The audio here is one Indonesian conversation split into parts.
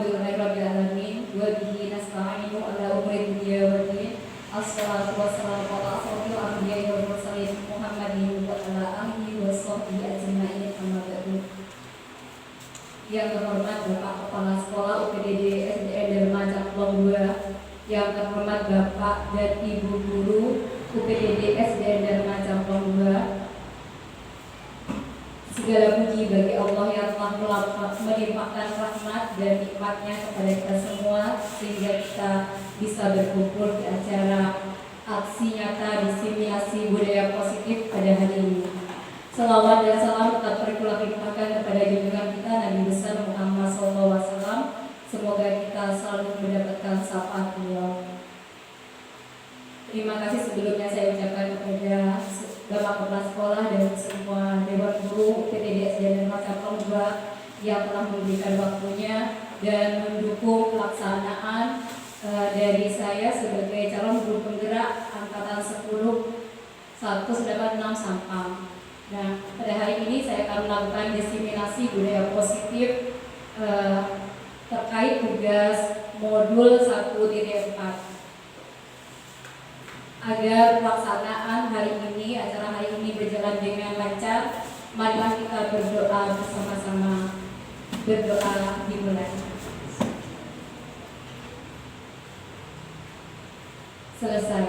Alhamdulillahirabbil alamin wa bihi nasta'inu ala umuri dunya waddin. Assalatu wassalamu ala asrofil anbiya'i wal mursalin Muhammadin wa ala alihi wa sahbihi ajma'in amma ba'du. Yang terhormat Bapak Kepala Sekolah UPDD SDN Dharma Cakung 2, yang terhormat Bapak dan Ibu Guru UPDD SDN Dharma Cakung 2. Segala puji bagi Allah yang telah melimpahkan rahmat dan nikmatnya kepada kita semua sehingga kita bisa berkumpul di acara aksi nyata diseminasi budaya positif pada hari ini. Selawat dan salam tetap terpulang limpahkan kepada junjungan kita Nabi besar Muhammad SAW. Semoga kita selalu mendapatkan syafaat beliau. Terima kasih sebelumnya saya ucapkan kepada Bapak Kepala Sekolah dan semua Dewan Guru UPDD SDN Dharma Cakung 2 yang telah memberikan waktunya dan mendukung pelaksanaan dari saya sebagai calon guru penggerak angkatan 10 sedangkan 6 Sampang. Nah, pada hari ini saya akan melakukan diseminasi budaya positif terkait tugas modul 1.4. Agar pelaksanaan hari ini, acara hari ini berjalan dengan lancar, marilah kita berdoa bersama-sama. Berdoa dimulai. Selesai.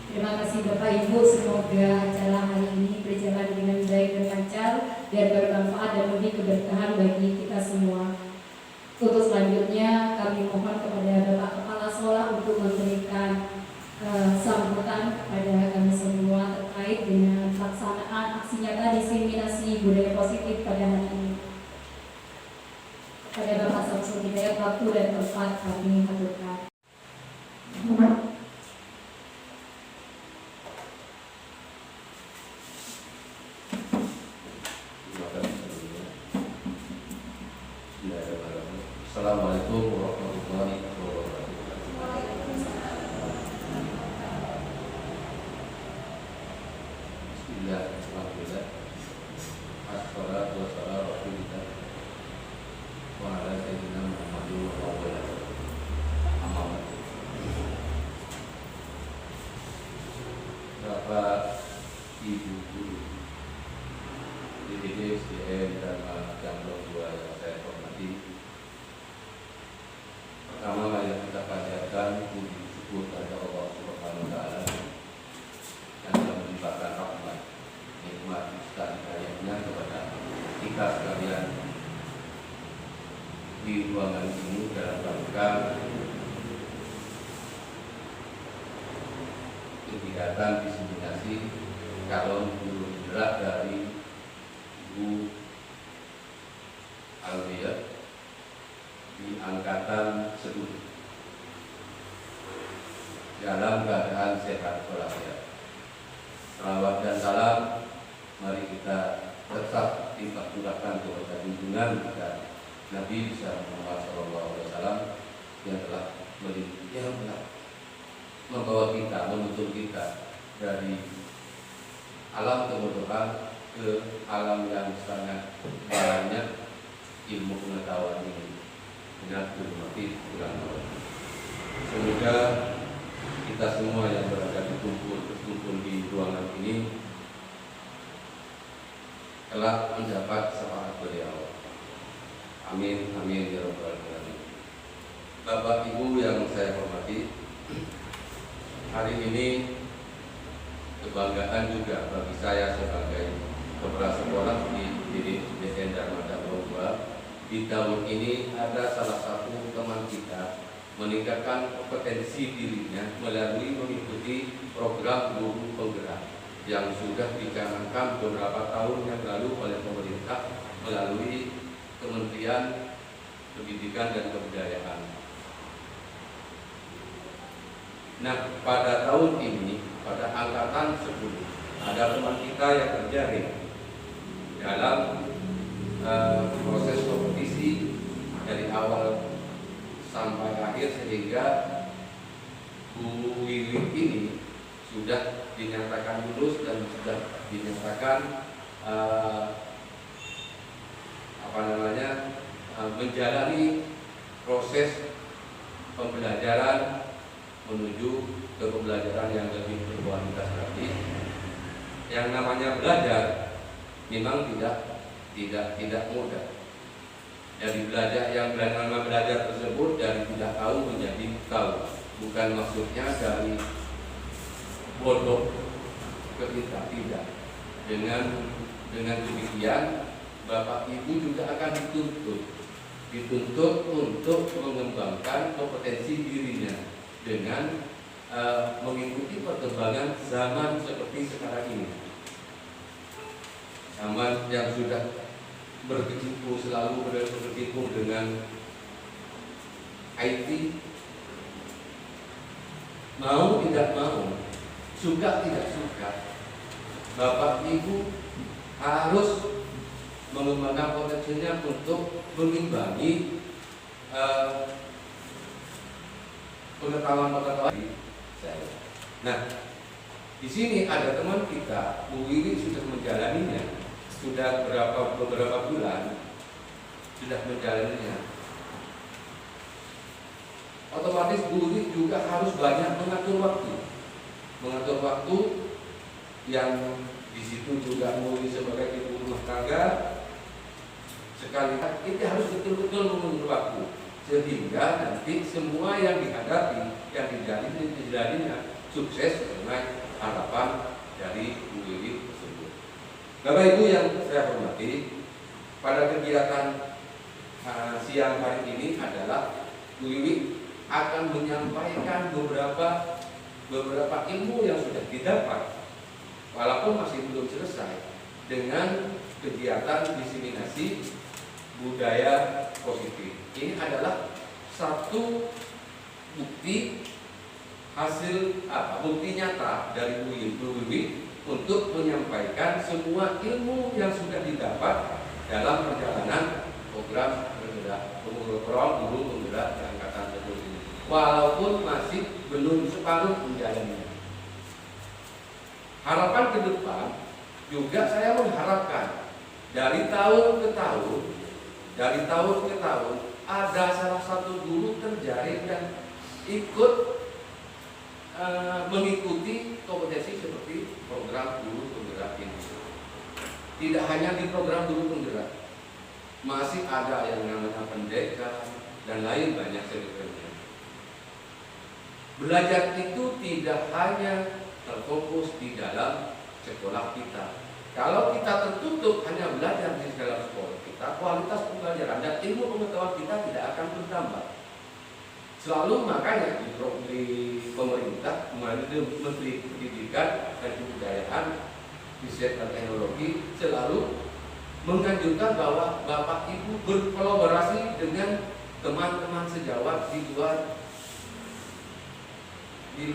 Terima kasih Bapak Ibu, semoga acara hari ini berjalan dengan baik dan lancar dan bermanfaat dan memberi keberkahan bagi kita semua. Untuk selanjutnya kami mohon kepada Bapak Kepala Sekolah untuk memberikan sambutan kepada kami semua terkait dengan pelaksanaan aksi nyata diseminasi budaya positif pada hari ini. Kepada Bapak Samsul Hidayat, waktu dan tempat kami haturkan. Assalamualaikum warahmatullahi wabarakatuh. Alhamdulillah. Assalatu wassalamu ala rasulillah wa ala sayyidina Muhammadin wa ala alihi amma ba'du. Bapak Ibu Guru UPDD SDN Dharma Cakung 2 yang saya hormati, pertama mari kita panjatkan puji syukur kepada Allah Subhanahu wa taala yang telah melimpahkan rahmat nikmat dan hidayahnya kepada kita sekalian di ruangan ini dalam rangka kegiatan diseminasi calon guru penggerak dari Ibu Alvia di angkatan 10 dalam keadaan sehat walafiat. Salawat dan salam mari kita tetap dipatulkan kepada junjungan kita Nabi besar Muhammad SAW yang telah membawa kita, menuntun kita dari alam kebodohan ke alam yang sangat banyak ilmu pengetahuan ini dengan bermati kurang tahu. Semoga kita semua yang berada berkumpul di ruangan ini telah mendapat syafaat beliau. Amin, amin ya rabbal alamin. Bapak Ibu yang saya hormati, hari ini kebanggaan juga bagi saya sebagai kepala sekolah di SDN Dharma Cakung 2. Di tahun ini ada salah satu teman kita meningkatkan kompetensi dirinya melalui mengikuti program guru penggerak yang sudah dicanangkan beberapa tahun yang lalu oleh pemerintah melalui Kementerian Pendidikan dan Kebudayaan. Nah, pada tahun ini, pada angkatan 10, ada teman kita yang terjaring dalam proses kompetisi dari awal sampai akhir sehingga Bu Wiwi ini sudah dinyatakan lulus dan sudah dinyatakan menjalani proses pembelajaran menuju ke pembelajaran yang lebih berkualitas lagi. Yang namanya belajar memang tidak mudah. Dari belajar yang nama belajar tersebut dari tidak tahu menjadi tahu. Bukan maksudnya dari bodoh ke kita, tidak. Dengan demikian Bapak Ibu juga akan dituntut untuk mengembangkan kompetensi dirinya dengan mengikuti perkembangan zaman seperti sekarang ini. Zaman yang sudah selalu berkecimpung dengan IT, mau tidak mau, suka tidak suka, Bapak Ibu harus mengembangkan potensinya untuk mengimbangi pengetahuan saya. Nah, di sini ada teman kita, Bu Wiwi sudah menjalaninya. Sudah beberapa bulan sudah menjalaninya. Otomatis guru juga harus banyak mengatur waktu yang di situ juga guru sebagai ibu rumah tangga sekali itu harus betul-betul mengatur waktu sehingga nanti semua yang dihadapi yang dijadinya sukses sesuai harapan dari Bu Wiwi. Bapak Ibu yang saya hormati, pada kegiatan siang hari ini adalah Bu Wiwi akan menyampaikan beberapa ilmu yang sudah didapat, walaupun masih belum selesai, dengan kegiatan diseminasi budaya positif. Ini adalah satu bukti bukti nyata dari Bu Wiwi untuk menyampaikan semua ilmu yang sudah didapat dalam perjalanan program guru penggerak angkatan terus ini, walaupun masih belum separuh menjalaninya. Harapan ke depan juga saya mengharapkan dari tahun ke tahun ada salah satu guru terjaring dan ikut mengikuti kompetensi seperti program guru penggerak ini. Tidak hanya di program guru penggerak, masih ada yang namanya pendekar dan lain banyak sebagainya. Belajar itu tidak hanya terfokus di dalam sekolah kita. Kalau kita tertutup hanya belajar di dalam sekolah kita, kualitas pembelajaran dan ilmu pengetahuan kita tidak akan bertambah. Selalu makanya di pemerintah melalui Menteri Pendidikan dan Kebudayaan, Riset dan Teknologi selalu menganjurkan bahwa Bapak Ibu berkolaborasi dengan teman-teman sejawat di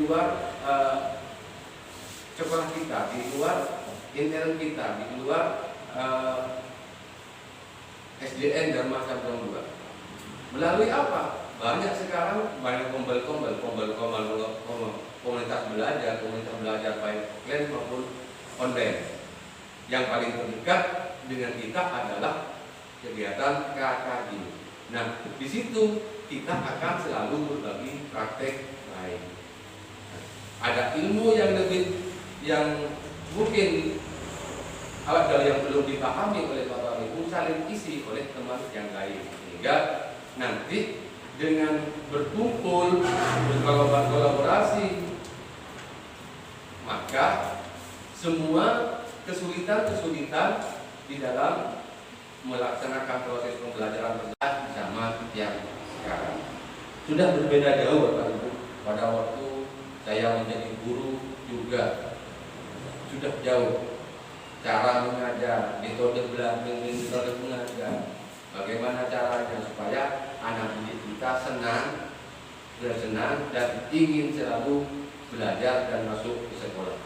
luar sekolah kita, di luar intern kita, di luar SDN dan macam dua. Melalui apa? Banyak sekarang banyak komunitas belajar baik offline maupun online. Yang paling terdekat dengan kita adalah kegiatan KKI. Nah, di situ kita akan selalu berbagi praktek lain. Ada ilmu yang mungkin ada yang belum dipahami oleh Bapak Ibu, saling isi oleh teman yang lain, sehingga nanti dengan berkumpul, berkolaborasi, maka semua kesulitan di dalam melaksanakan proses pembelajaran di zaman yang sekarang sudah berbeda jauh Bapak Ibu. Pada waktu saya menjadi guru juga sudah jauh. Cara mengajar, metode mengajar, bagaimana caranya supaya anak didik kita senang dan ingin selalu belajar dan masuk ke sekolah.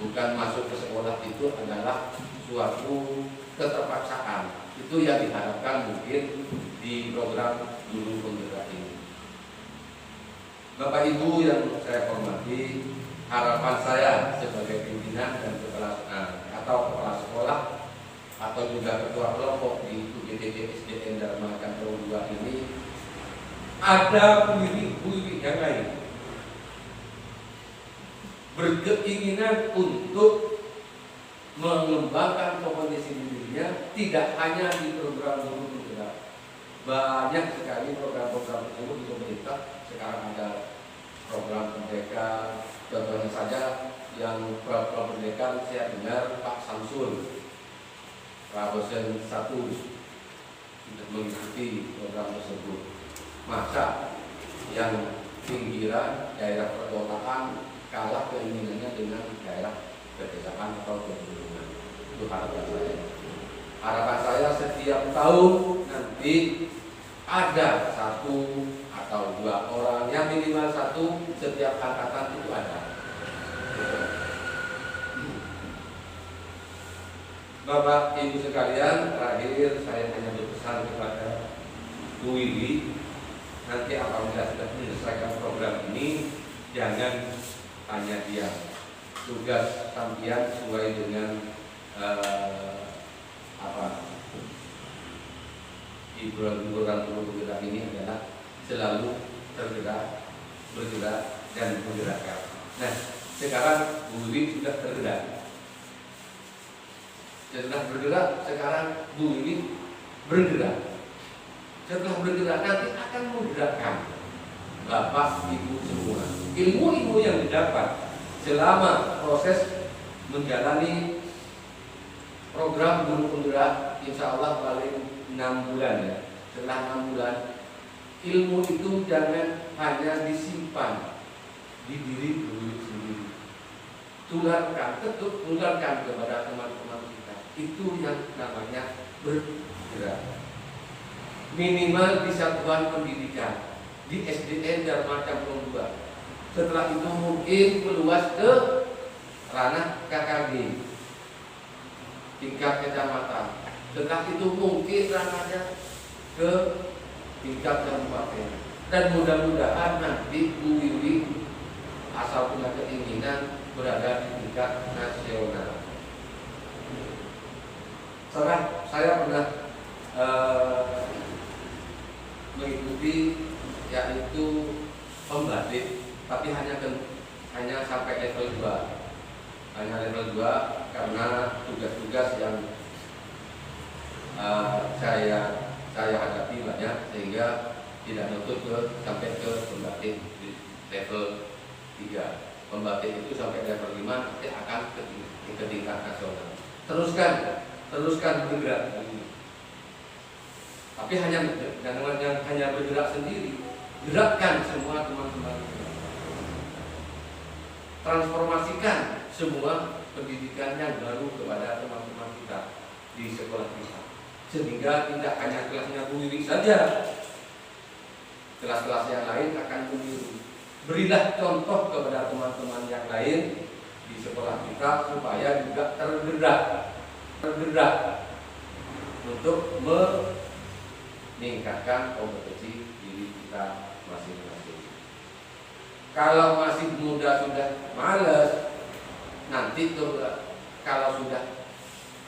Bukan masuk ke sekolah itu adalah suatu keterpaksaan. Itu yang diharapkan mungkin di program guru penggerak ini. Bapak Ibu yang saya hormati, harapan saya sebagai pimpinan dan kepala sekolah atau juga ketua kelompok di UGTD SDN Dharma Cantro ada buiri-buiri yang lain berkeinginan untuk mengembangkan kompetensi dirinya, tidak hanya di program guru penggerak. Banyak sekali program-program guru di pemerintah. Sekarang ada program Merdeka, contohnya saja yang program Merdeka, saya dengar Pak Samsul Rabosen 1 sudah mengikuti program tersebut. Masa yang pinggiran daerah perkotaan kalah keinginannya dengan daerah pedesaan atau pegunungan. Itu harapan saya. Harapan saya setiap tahun nanti ada 1 atau 2 orang, yang minimal 1 setiap angkatan itu ada. Bapak Ibu sekalian, terakhir saya hanya berpesan kepada Bu Wiwi, nanti apabila sudah menyelesaikan program ini, jangan hanya diam. Tugas sampian sesuai dengan hiburan guru penggerak ini adalah selalu tergerak, bergerak, dan menggerakkan. Nah, sekarang Bu Wiwi sudah tergerak. Setelah bergerak, sekarang Bu Wiwi bergerak. Setelah bergerak nanti akan menggerakkan Bapak Ibu semua. Ilmu-ilmu yang didapat selama proses menjalani program guru penggerak, insya Allah paling 6 bulan ya. Setelah 6 bulan, ilmu itu jangan hanya disimpan di diri Bu Wiwi sendiri. Tularkan kepada teman-teman kita. Itu yang namanya bergerak. Minimal di satuan pendidikan, di SDN Dharma Campung 2. Setelah itu mungkin meluas ke ranah KKG tingkat kecamatan. Setelah itu mungkin ranahnya ke tingkat kabupaten. Dan mudah-mudahan nanti Bu Wiwi asal punya keinginan berada di tingkat nasional. Saya pernah mengikuti yaitu pembatik, tapi hanya sampai level 2. Hanya level 2 karena tugas-tugas yang saya hadapi banyak, sehingga tidak nuntut sampai ke pembatik di level 3. Pembatik itu sampai level 5 nanti akan ke tingkat nasional. Teruskan bergerak ini. Tapi jangan hanya bergerak sendiri, gerakkan semua teman-teman. Transformasikan semua pendidikan yang baru kepada teman-teman kita di sekolah kita, sehingga tidak hanya kelasnya Bu Wiwi saja, kelas-kelas yang lain akan meniru. Berilah contoh kepada teman-teman yang lain di sekolah kita supaya juga tergerak untuk meningkatkan kompetensi diri kita masing-masing. Kalau masih muda sudah malas, nanti kalau sudah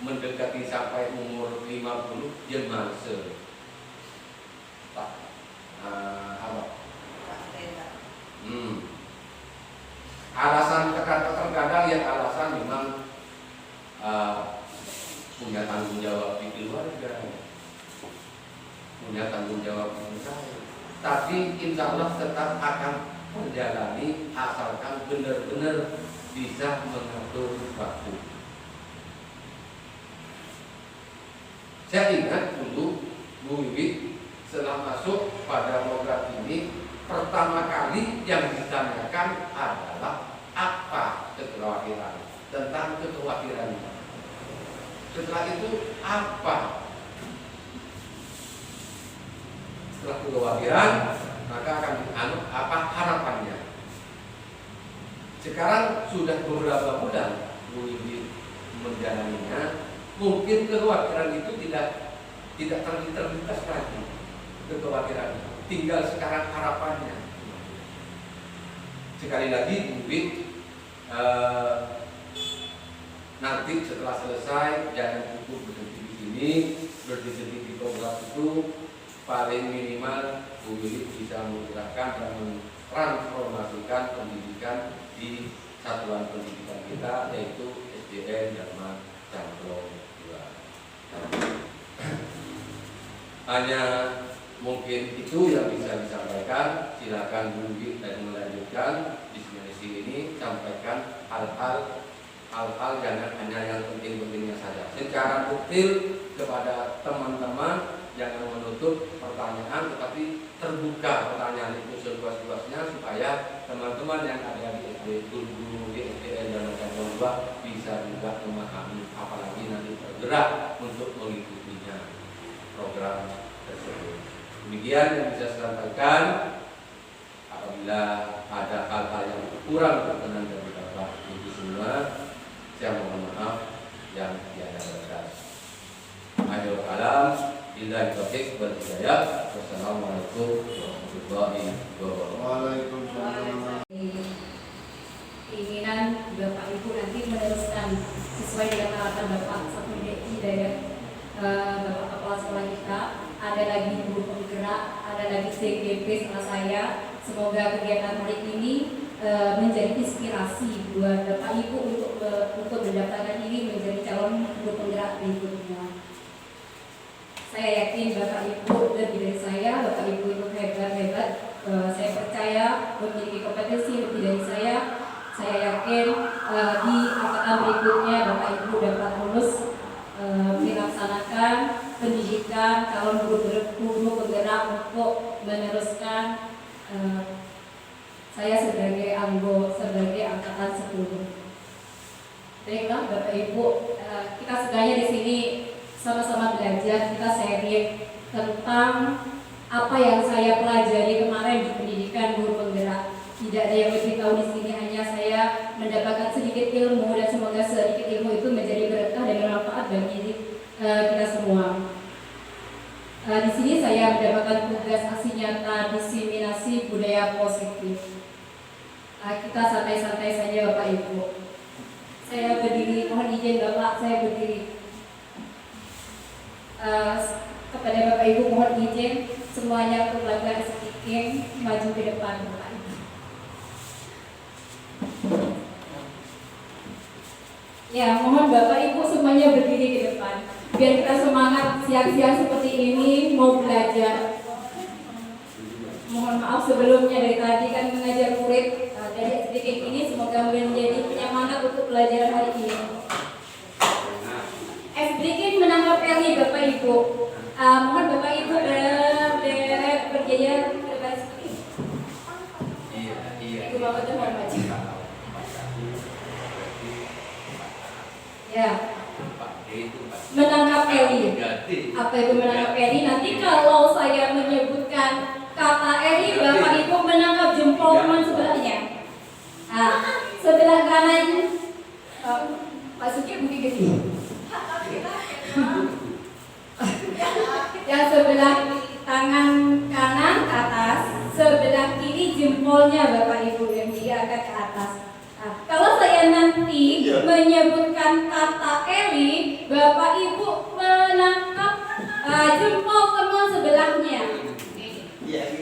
mendekati sampai umur 50 dia malas. Alasan terkadang yang alasan memang punya tanggung jawab di keluarga, punya tanggung jawab di usaha. Tapi insya Allah tetap akan menjalani asalkan benar-benar bisa mengatur waktu. Saya ingat dulu Bu Wiwi setelah masuk pada program ini, pertama kali yang ditanyakan adalah apa kekhawatiran, tentang kekhawatiran. Setelah itu apa? Setelah kekhawatiran, maka akan apa harapannya. Sekarang sudah beberapa bulan Bu Wiwi menjalaninya, mungkin kekhawatiran itu tidak terlintas lagi. Kekhawatiran tinggal sekarang harapannya. Sekali lagi Bu Wiwi, nanti setelah selesai jangan cukup berhenti di sini, berhenti di program itu, paling minimal Bu Yuli bisa menggerakkan dan mentransformasikan pendidikan di satuan pendidikan kita, yaitu SDN Dharma Camplong 2. Hanya mungkin itu yang bisa disampaikan. Silakan Bu Yuli dan melanjutkan diskusi ini, sampaikan hal-hal jangan hanya yang penting-pentingnya saja. Secara detail kepada teman-teman, jangan menutup pertanyaan, tetapi terbuka pertanyaan itu seluas-luasnya supaya teman-teman yang ada di SD, guru-guru di SDN dan Camplong 2 bisa juga memahami, apalagi nanti bergerak untuk mengikutinya program tersebut. Demikian yang bisa saya sampaikan. Apabila ada hal-hal yang kurang berkenan dari Bapak Ibu semua, saya mohon maaf yang tiada batas. Akhirul kalam, billahi taufiq wal hidayah. Wassalamualaikum warahmatullahi wabarakatuh. Waalaikumsalam. Keinginan Bapak Ibu nanti meneruskan sesuai dengan harapan Bapak satu hidayah Bapak Kepala Sekolah kita. Ada lagi guru penggerak, ada lagi CGP sama saya. Semoga kegiatan hari ini menjadi inspirasi buat Bapak Ibu untuk mendaftarkan diri menjadi calon guru penggerak berikutnya. Saya yakin Bapak Ibu lebih dari saya, Bapak Ibu itu hebat-hebat. Saya percaya memiliki kompetensi lebih dari saya. Saya yakin di angkatan berikutnya Bapak Ibu dapat lulus melaksanakan pendidikan calon guru penggerak untuk meneruskan saya sebagai angkatan 10. Baiklah Bapak Ibu, kita sebenarnya di sini sama-sama belajar, kita sharing tentang apa yang saya pelajari kemarin di pendidikan guru penggerak. Tidak ada yang lebih tahu di sini, hanya saya mendapatkan sedikit ilmu dan semoga sedikit ilmu itu menjadi berkah dan bermanfaat bagi kita semua. Di sini saya mendapatkan tugas aksi nyata diseminasi budaya positif. Kita santai-santai saja Bapak Ibu. Saya berdiri, mohon izin Bapak, saya berdiri. Kepada Bapak Ibu mohon izin semuanya untuk melakukan speaking maju ke depan Bapak Ibu. Ya, mohon Bapak Ibu semuanya berdiri ke depan biar kita semangat siang-siang seperti ini mau belajar. Mohon maaf sebelumnya dari tadi kan mengajar murid dari speaking ini, semoga menjadi penyemangat untuk pelajaran hari ini. Speaking menangkap Eli Bapak Ibu. Mohon Bapak Ibu berjaya ke depan seperti ini. Ibu Bapak tuh mohon maju. Ya. Menangkap Eli. Apa itu menangkap Eli? Nanti kalau saya menyebutkan kata Eli, Bapak Ibu menangkap jempol teman sebelahnya. Sebelah kanan Pak Suki mungkin gini. Yang sebelah tangan kanan ke atas, sebelah kiri jempolnya Bapak Ibu yang diangkat ke atas. Kalau saya nanti menyebutkan kata Eli, Bapak Ibu menangkap jempol teman sebelahnya.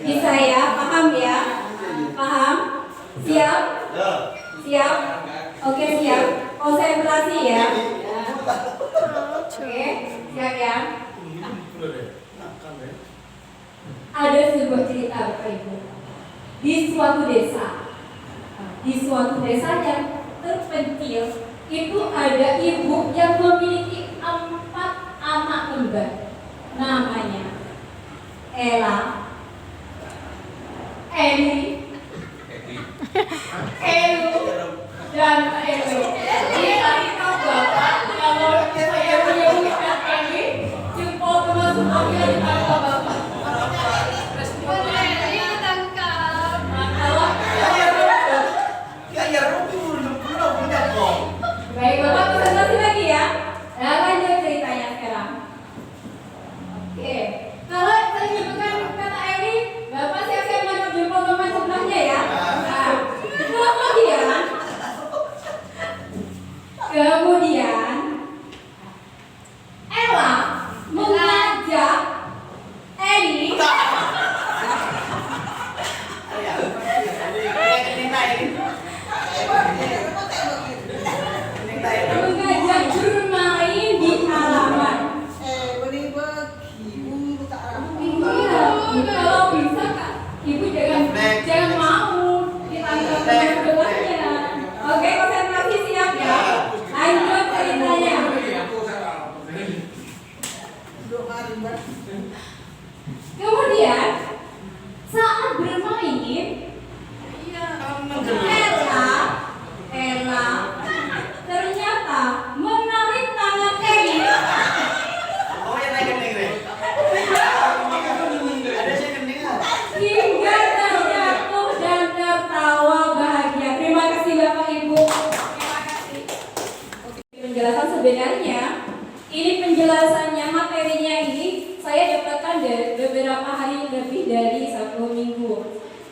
Bisa ya? Paham ya? Paham? Siap? Siap? Oke siap. Konsentrasi ya. Oke, siap ya? Ada sebuah cerita Bapak Ibu. Di suatu desa yang terpencil itu ada ibu yang memiliki 4 anak kembar. Namanya Ella, Eli, Elu, dan Elu. Kita Bapak kalau saya menyebutkan Eli, jempol termasuk akhirnya ditangkap Bapak. Baik Bapak, presentasi lagi ya. Lanjut ceritanya sekarang. Oke, kalau saya menyebutkan kata Eli, Bapak siap-siap menangkap jempol teman sebelahnya ya. Nah, kemudian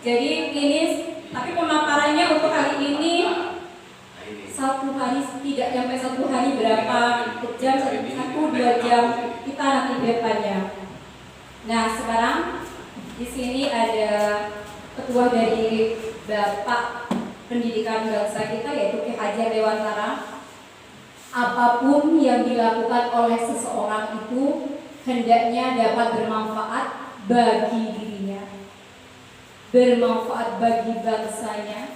Jadi ini, tapi pemaparannya untuk hari ini 1 hari, tidak sampai 1 hari berapa jam, 1-2 jam kita nanti depannya. Nah sekarang di sini ada ketua dari Bapak Pendidikan Bangsa kita yaitu Ki Hajar Dewantara. Apapun yang dilakukan oleh seseorang itu hendaknya dapat bermanfaat bagi dirinya, bermanfaat bagi bangsanya,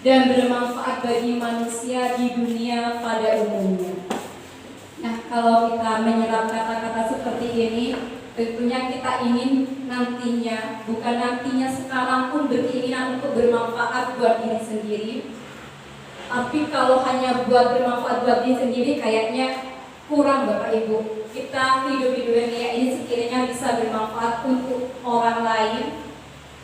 dan bermanfaat bagi manusia di dunia pada umumnya. Nah, kalau kita menyerap kata-kata seperti ini, tentunya kita ingin nantinya, bukan nantinya, sekarang pun berkeinginan untuk bermanfaat buat diri sendiri. Tapi kalau hanya buat bermanfaat buat diri sendiri, kayaknya kurang Bapak Ibu. Kita hidup di dunia ini sekiranya bisa bermanfaat untuk orang lain,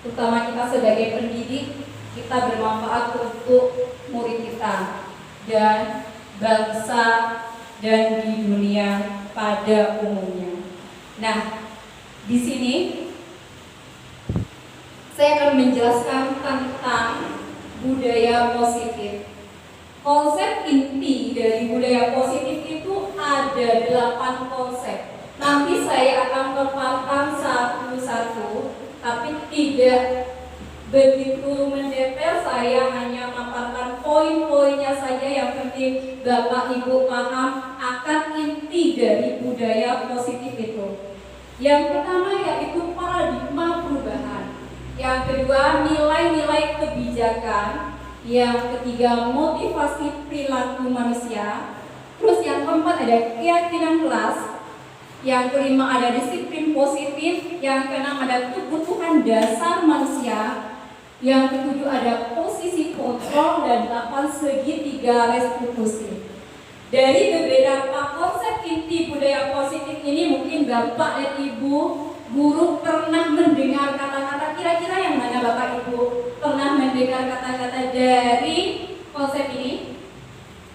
terutama kita sebagai pendidik, kita bermanfaat untuk murid kita dan bangsa dan di dunia pada umumnya. Nah, di sini saya akan menjelaskan tentang budaya positif. Konsep inti dari budaya positif itu ada 8 konsep. Nanti saya akan paparkan satu-satu, tapi tidak begitu mendetail, saya hanya memaparkan poin-poinnya saja. Yang penting Bapak Ibu paham akan inti dari budaya positif itu. Yang pertama yaitu paradigma perubahan. Yang kedua nilai-nilai kebijakan. Yang ketiga motivasi perilaku manusia. Terus yang keempat ada keyakinan kelas. Yang kelima ada disiplin positif. Yang keenam ada kebutuhan dasar manusia. Yang ketujuh ada posisi kontrol, dan 8 segitiga restitusi. Dari beberapa konsep inti budaya positif ini mungkin Bapak dan Ibu guru pernah mendengar kata-kata, kira-kira yang mana Bapak Ibu pernah mendengar kata-kata dari konsep ini?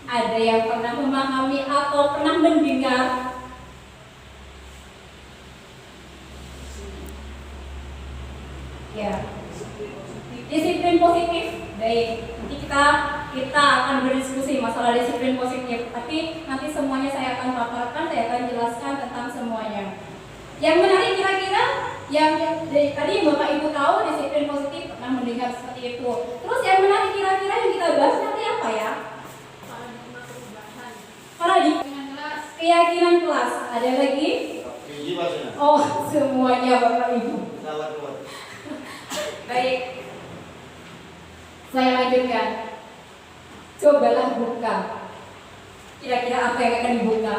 Ada yang pernah memahami atau pernah mendengar? Ya. Disiplin positif. Baik, nanti kita akan berdiskusi masalah disiplin positif. Tapi nanti semuanya saya akan paparkan, saya akan jelaskan tentang semuanya. Yang menarik kira-kira yang dari tadi Bapak Ibu tahu disiplin positif, pernah mendengar seperti itu. Terus yang menarik kira-kira yang kita bahas nanti apa ya? Paradigma keyakinan kelas. Ada lagi? Oh, semuanya Bapak Ibu. Baik. Saya lanjutkan. Cobalah buka. Kira-kira apa yang akan dibuka?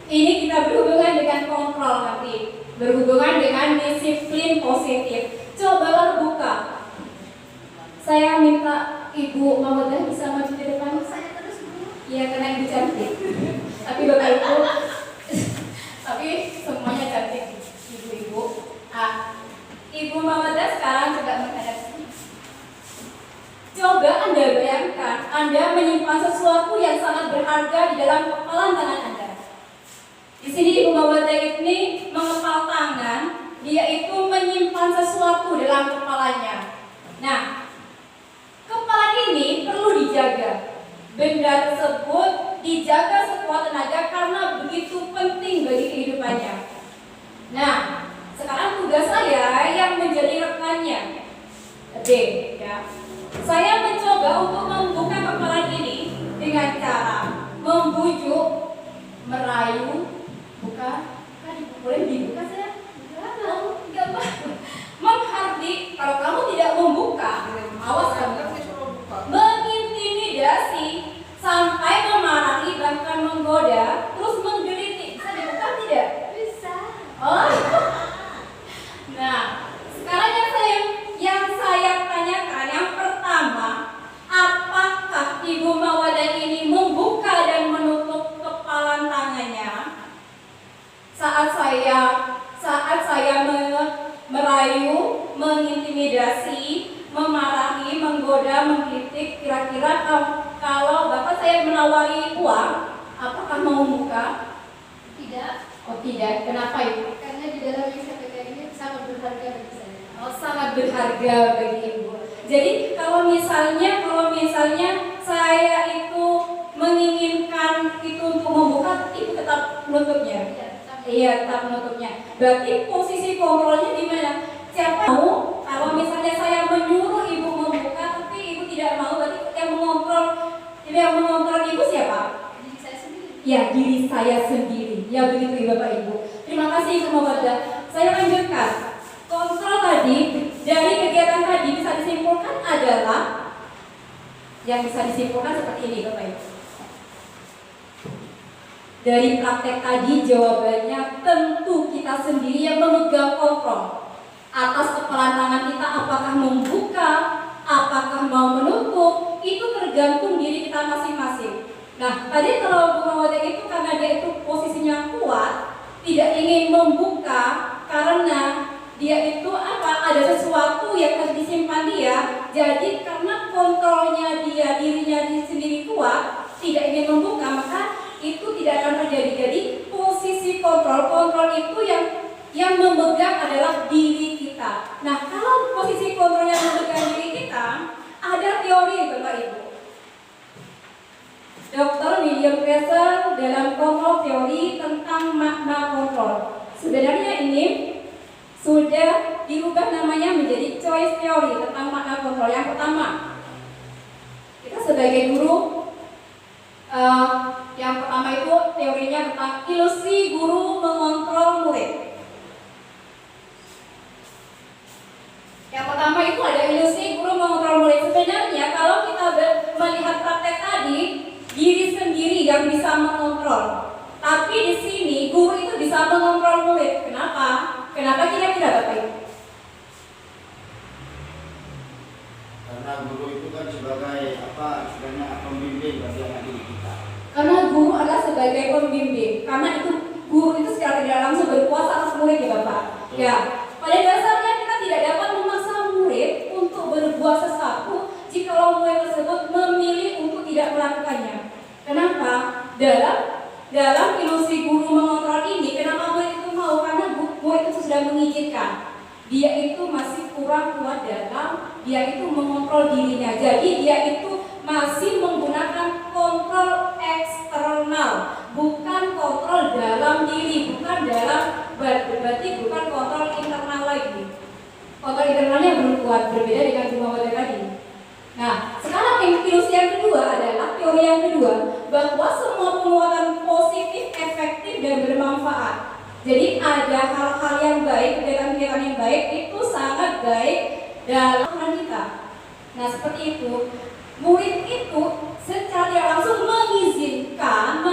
Ini kita berhubungan dengan kontrol nanti, berhubungan dengan disiplin positif. Cobalah buka. Saya minta Ibu Mawadah bisa maju ke depan. Saya terus dulu. Iya, karena Ibu cantik. Tapi Bapak Ibu, tapi semuanya cantik. Ibu-ibu. Ibu Mawadah sekarang juga menghadap sini. Coba Anda bayangkan, Anda menyimpan sesuatu yang sangat berharga di dalam kepalan tangan Anda. Di sini Ibu Mawadah ini mengepal tangan, dia itu menyimpan sesuatu dalam kepalanya. Nah, kepala ini perlu dijaga. Benda tersebut dijaga sekuat tenaga karena begitu penting bagi kehidupannya. Nah, sekarang tugas saya yang menjadi rekannya, D, ya. Saya mencoba untuk membuka kepala ini dengan cara membujuk, merayu, buka, kan boleh dibuka saya? Enggak apa-apa. Menghardik, kalau kamu tidak membuka, awas kamu. Mengintimidasi, sampai memarahi, bahkan menggoda, terus menggelitik. Bisa dibuka tidak? Bisa. Oh. Nah, sekarang yang saya tanyakan, yang pertama, apakah Ibu Mawadah ini membuka dan menutup kepalan tangannya saat saya merayu, mengintimidasi, memarahi, menggoda, mengkritik? Kira-kira kalau Bapak saya menawari uang, apakah mau membuka? Tidak. Oh tidak, kenapa itu? Karena di dalam yang saya pegang ini berharga bagi saya. Oh, sangat berharga bagi ibu. Jadi kalau misalnya saya itu menginginkan itu untuk membuka, ibu tetap menutupnya. Iya, tetap menutupnya. Berarti posisi kontrolnya di mana? Siapa mau? Kalau misalnya saya menyuruh ibu membuka, tapi ibu tidak mau, berarti yang mengontrol ibu siapa? Diri saya sendiri. Ya, diri saya sendiri. Ya begitu Bapak Ibu. Terima kasih Ibu Mawadah. Saya lanjutkan. Kontrol tadi dari kegiatan tadi bisa disimpulkan adalah yang bisa disimpulkan seperti ini Bapak Ibu. Dari praktek tadi jawabannya tentu kita sendiri yang memegang kontrol atas kepalan tangan kita, apakah membuka, apakah mau menutup, itu tergantung diri kita masing-masing. Nah, tadi kalau Bu Mawadah itu karena dia itu posisinya kuat, tidak ingin membuka karena dia itu ada sesuatu yang harus disimpan dia. Jadi karena kontrolnya dia, dirinya sendiri kuat, tidak ingin membuka, maka itu tidak akan terjadi. Jadi posisi kontrol itu yang memegang adalah diri kita. Nah, kalau posisi kontrolnya memegang diri kita, ada teori Bapak Ibu. Dr. William Fraser dalam kontrol teori tentang makna kontrol. Sebenarnya ini sudah diubah namanya menjadi choice theory tentang makna kontrol. Yang pertama, kita sebagai guru, yang pertama itu teorinya tentang ilusi guru mengontrol murid. Yang pertama itu ada ilusi guru mengontrol murid. Sebenarnya kalau kita melihat praktek tadi, diri sendiri yang bisa mengontrol. Tapi di sini guru itu bisa mengontrol murid. Kenapa? Kenapa kira-kira Bapak Ibu? Karena guru itu kan sebagai sebenarnya pembimbing bagi anak didik kita. Karena guru adalah sebagai pembimbing. Karena itu guru itu secara tidak langsung berkuasa atas murid ya Bapak. Ya. Pada dasarnya kita tidak dapat memaksa murid untuk berbuat sesuatu jika murid tersebut memilih untuk tidak melakukannya. Kenapa? Dalam ilusi guru mengontrol ini, kenapa murid itu mau? Karena murid itu sudah mengizinkan. Dia itu masih kurang kuat dia itu mengontrol dirinya. Jadi dia itu masih menggunakan kontrol eksternal, bukan kontrol dalam diri, berarti bukan kontrol internal lagi. Kontrol internalnya belum kuat, berbeda dengan dua model tadi. Nah, sekarang ilusi yang kedua adalah teori yang kedua, bahwa semua penguatan positif, efektif, dan bermanfaat. Jadi ada hal-hal yang baik, kegiatan-kegiatan yang baik itu sangat baik dalam kita. Nah, seperti itu. Murid itu secara tidak langsung mengizinkan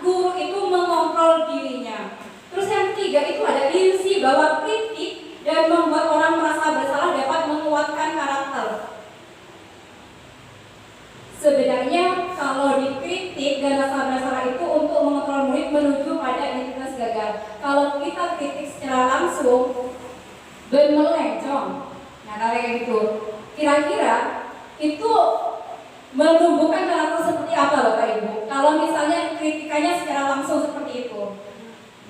guru itu mengontrol dirinya. Terus yang ketiga itu ada ilusi bahwa kritik dan membuat orang merasa bersalah dapat menguatkan karakter. Sebenarnya kalau dikritik dan rasa bersalah itu untuk mengontrol murid menuju pada identitas gagal. Kalau kita kritik secara langsung dan melencong, nah kayak gitu, kira-kira itu menumbuhkan karakter seperti apa Bapak Ibu? Kalau misalnya kritikannya secara langsung seperti itu,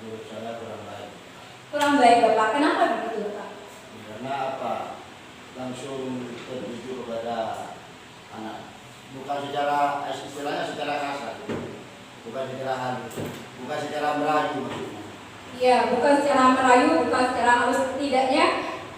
Menurut saya kurang baik. kurang baik Bapak. Kenapa begitu Bapak? Karena langsung tertuju kepada anak. Bukan secara istilahnya secara kasar, bukan secara halus, bukan secara merayu maksudnya. Iya, bukan secara merayu, bukan secara halus, setidaknya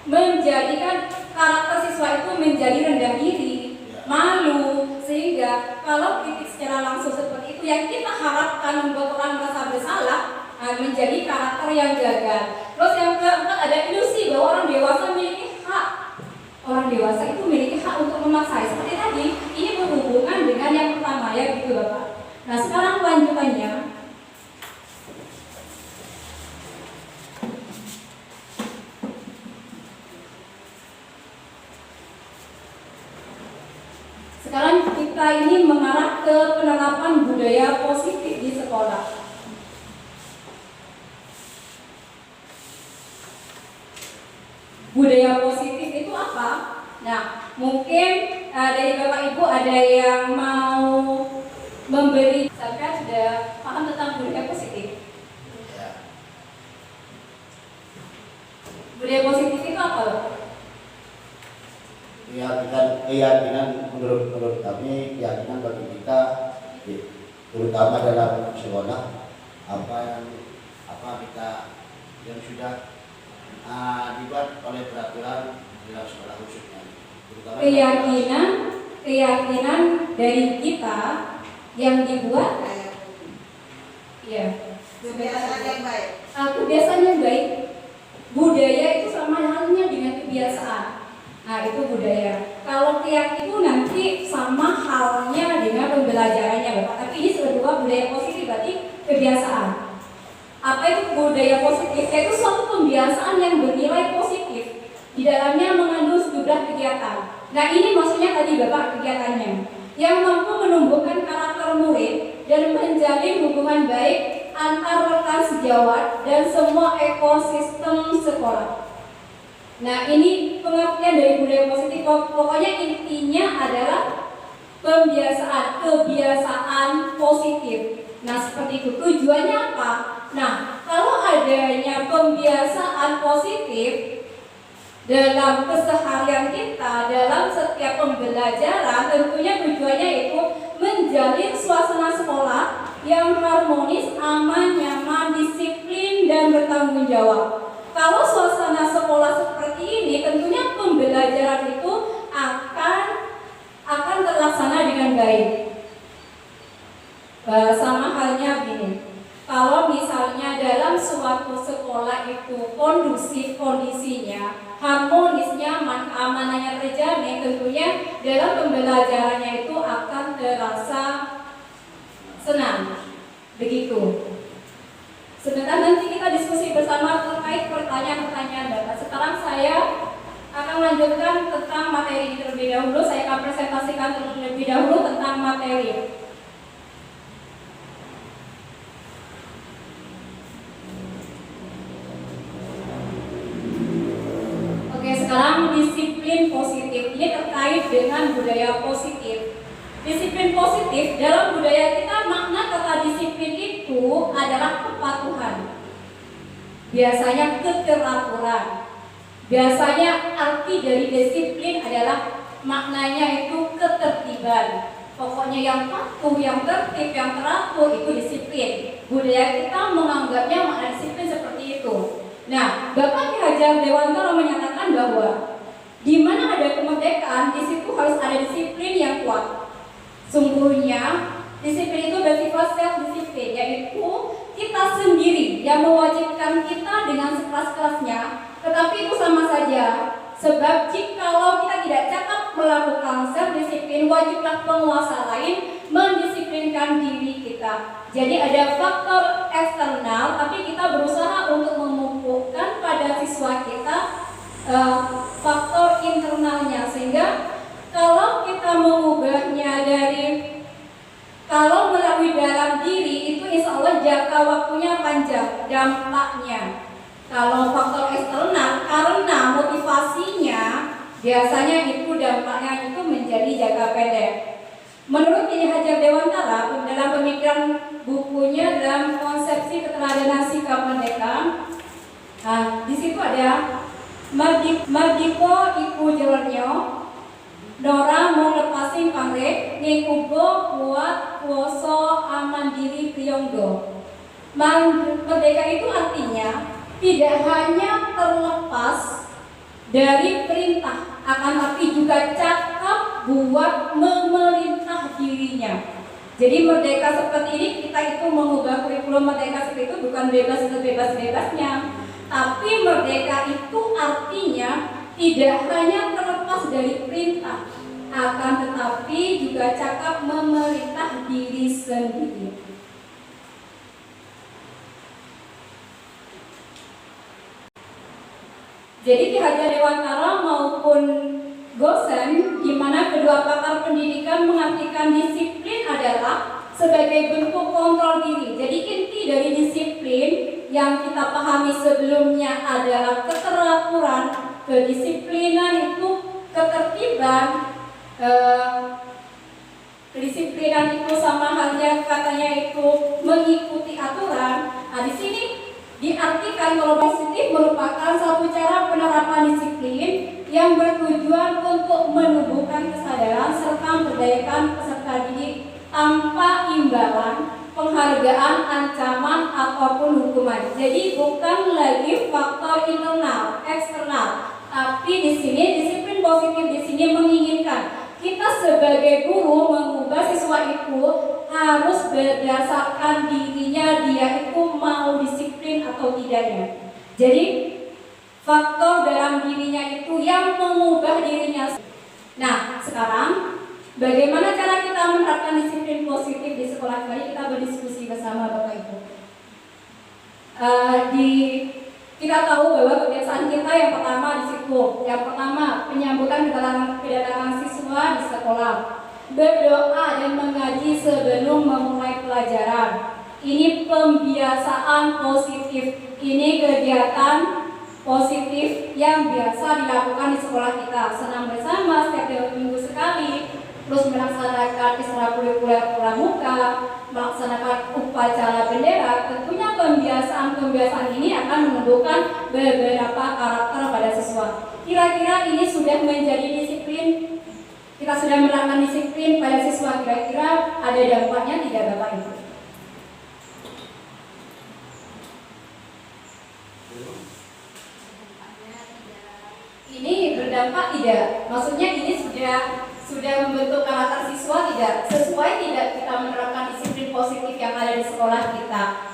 menjadikan karakter siswa itu menjadi rendah diri, malu, sehingga kalau kritik secara langsung seperti itu yang kita harapkan membuat orang merasa bersalah, menjadi karakter yang gagal. Terus yang keempat ada ilusi bahwa orang dewasa memiliki hak. Orang dewasa itu memiliki hak untuk memaksa. Seperti tadi, ini berhubungan dengan yang pertama ya gitu Bapak. Nah sekarang lanjutannya, sekarang kita ini mengarah ke penerapan budaya positif di sekolah. Budaya positif itu apa? Nah, mungkin dari Bapak Ibu ada yang mau memberi, sampai sudah paham tentang budaya positif. Budaya positif itu apa? Keyakinan menurut kami, keyakinan bagi kita terutama dalam sekolah apa kita yang sudah dibuat oleh peraturan dalam sekolah khususnya. Keyakinan dari kita yang dibuat, ya, kebiasaan yang baik. Kebiasaan yang baik. Budaya itu sama halnya dengan kebiasaan. Nah, itu budaya. Kalau keyakinan itu nanti sama halnya dengan pembelajarannya, Bapak. Tapi ini kedua budaya positif, berarti kebiasaan. Apa itu budaya positif? Yaitu suatu pembiasaan yang bernilai positif. Di dalamnya mengandung sejumlah kegiatan. Nah, ini maksudnya tadi Bapak kegiatannya yang mampu menumbuhkan karakter murid dan menjalin hubungan baik antar rekan sejawat dan semua ekosistem sekolah. Nah, ini pengertian dari budaya positif. Pokoknya intinya adalah kebiasaan positif. Nah, seperti itu. Tujuannya apa? Nah, kalau adanya pembiasaan positif dalam keseharian kita, dalam setiap pembelajaran, tentunya tujuannya itu menjalin suasana sekolah yang harmonis, aman, nyaman, disiplin, dan bertanggung jawab. Kalau suasana sekolah seperti ini, tentunya pembelajaran itu akan terlaksana dengan baik. Sama halnya begini. Kalau misalnya dalam suatu sekolah itu kondusif kondisinya, harmonis, nyaman, keamanannya terjamin, tentunya dalam pembelajarannya itu akan terasa senang. Begitu. Sebentar nanti kita diskusi bersama terkait pertanyaan-pertanyaan Bapak. Sekarang saya akan lanjutkan tentang materi terlebih dahulu. Saya akan presentasikan terlebih dahulu tentang materi. Sekarang disiplin positif ini terkait dengan budaya positif. Disiplin positif dalam budaya kita, makna kata disiplin itu adalah kepatuhan. Biasanya keteraturan. Biasanya arti dari disiplin adalah maknanya itu ketertiban. Pokoknya yang patuh, yang tertib, yang teratur itu disiplin. Budaya kita menganggapnya makna disiplin seperti itu. Nah, Bapak Ki Hajar Dewantara menyatakan bahwa di mana ada kemerdekaan, di situ harus ada disiplin yang kuat. Sungguhnya, disiplin itu bersifat self-disiplin, yaitu kita sendiri yang mewajibkan kita dengan sekeras-kerasnya, tetapi itu sama saja. Sebab jikalau kita tidak cakap melakukan self-disiplin, wajiblah penguasa lain mendisiplinkan diri kita. Jadi ada faktor eksternal, tapi kita berusaha untuk memupukkan pada siswa kita faktor internalnya, sehingga kalau kita mengubahnya kalau melalui dalam diri itu insya Allah jangka waktunya panjang dampaknya. Kalau faktor eksternal karena motivasinya biasanya itu dampaknya itu menjadi jangka pendek. Menurut Ki Hajar Dewantara dalam pemikiran bukunya dalam konsepsi keteladanan sikap merdeka, di situ ada Mardiko iku jelernyo, Nora mau lepasin pangre, ngikubo kuat kuoso aman diri priyonggo. Merdeka itu artinya tidak hanya terlepas dari perintah, akan tapi juga cakap buat memerintah dirinya. Jadi merdeka seperti ini, kita itu mengubah kurikulum merdeka seperti itu bukan bebas sebebas-bebasnya, tapi merdeka itu artinya tidak hanya terlepas dari perintah, akan tetapi juga cakap memerintah diri sendiri. Jadi Ki Hajar Dewantara maupun Gosen, di mana kedua pakar pendidikan mengartikan disiplin adalah sebagai bentuk kontrol diri. Jadi inti dari disiplin yang kita pahami sebelumnya adalah keteraturan, kedisiplinan itu ketertiban, kedisiplinan itu sama halnya katanya itu mengikuti aturan. Nah, di sini diartikan menyampaikan kalau positif merupakan satu cara penerapan disiplin yang bertujuan untuk menumbuhkan kesadaran serta memberdayakan peserta didik tanpa imbalan, penghargaan, ancaman ataupun hukuman. Jadi bukan lagi faktor internal, eksternal, tapi di sini disiplin positif di sini menginginkan kita sebagai guru mengubah siswa itu harus berdasarkan dirinya, dia itu mau disiplin atau tidaknya. Jadi faktor dalam dirinya itu yang mengubah dirinya. Nah, sekarang bagaimana cara kita menerapkan disiplin positif di sekolah? Mari kita berdiskusi bersama Bapak Ibu. Kita tahu bahwa kebiasaan kita yang pertama di situ. Yang pertama, penyambutan kedatangan siswa di sekolah. Berdoa dan mengaji sebelum memulai pelajaran. Ini pembiasaan positif. Ini kegiatan positif yang biasa dilakukan di sekolah kita. Senam bersama setiap 2 minggu sekali, terus melaksanakan ekstrakurikuler pramuka, melaksanakan upacara bendera. Tentunya kebiasaan ini akan menumbuhkan beberapa karakter pada siswa. Kira-kira ini sudah menjadi disiplin. Kita sudah menerapkan disiplin pada siswa. Kira-kira ada dampaknya tidak Bapak Ibu? Ini berdampak tidak? Maksudnya ini sudah membentuk karakter siswa tidak? Sesuai tidak kita menerapkan disiplin positif yang ada di sekolah kita?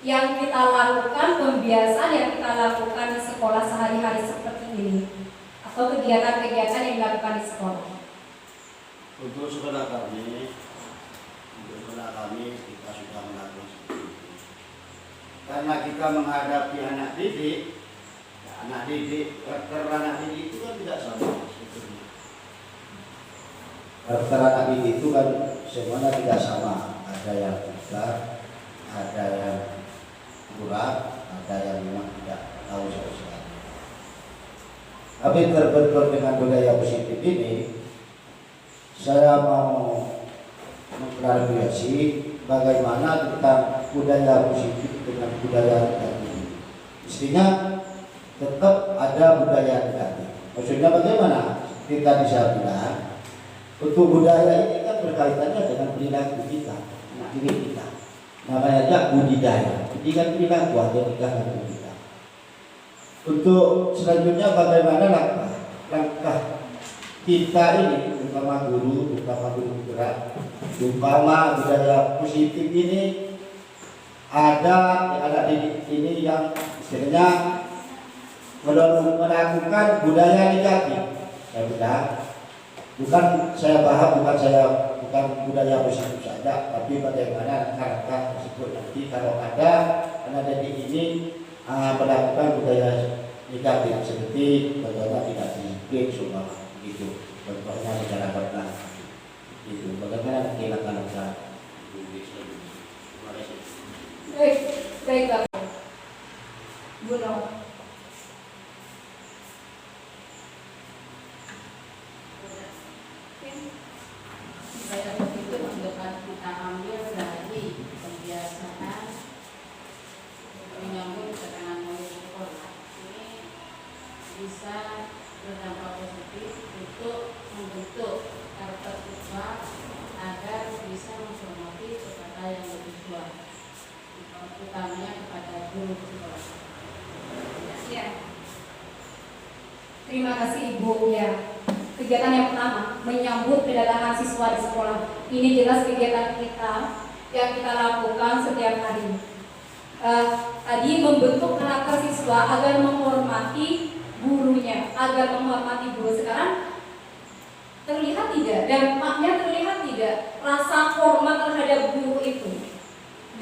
Yang kita lakukan, pembiasaan yang kita lakukan di sekolah sehari-hari seperti ini, atau kegiatan-kegiatan yang dilakukan di sekolah. Untuk sekolah kami kita sudah melakukan seperti itu. Karena kita menghadapi anak didik, karakter anak didik itu kan tidak sama sebetulnya. Karakter anak didik itu kan semuanya tidak sama. Ada yang besar, ada yang kurang, ada yang memang tidak tahu sama sekali. Tapi terbentur dengan budaya positif ini, saya mau mengklarifikasi bagaimana tentang budaya positif dengan budaya negatif. Mestinya tetap ada budaya negatif. Maksudnya bagaimana? Kita bisa bilang untuk budaya ini kan berkaitannya dengan perilaku kita, diri kita. Namanya aja budidaya. Pendidikan perilaku atau tindakan kita. Untuk selanjutnya bagaimana langkah kita ini, terutama guru gerak, umpama budaya positif ini ada didik ini yang istilahnya melakukan budaya negatif. Saya bilang bukan budaya positif saja, tapi bagaimana karakter tersebut nanti kalau ada anak didik ini melakukan budaya negatif seperti bagaimana tidak disiplin semua itu, contohnya masyarakat itu bagaimana nanti langkah-langkah. Baik Bapak. Bu Noh. Saya itu dapat kita ambil dari kebiasaan menyambut keterangan murid sekolah. Ini bisa berdampak positif untuk membentuk karakter siswa agar bisa menghormati kepada yang lebih tua, utamanya kepada guru sekolah. Ya. Terima kasih Ibu. Ya. Kegiatan yang pertama, menyambut kedatangan siswa di sekolah. Ini jelas kegiatan kita yang kita lakukan setiap hari. Tadi membentuk karakter siswa agar menghormati gurunya, agar menghormati guru. Sekarang terlihat tidak? Dampaknya terlihat tidak? Rasa hormat terhadap guru itu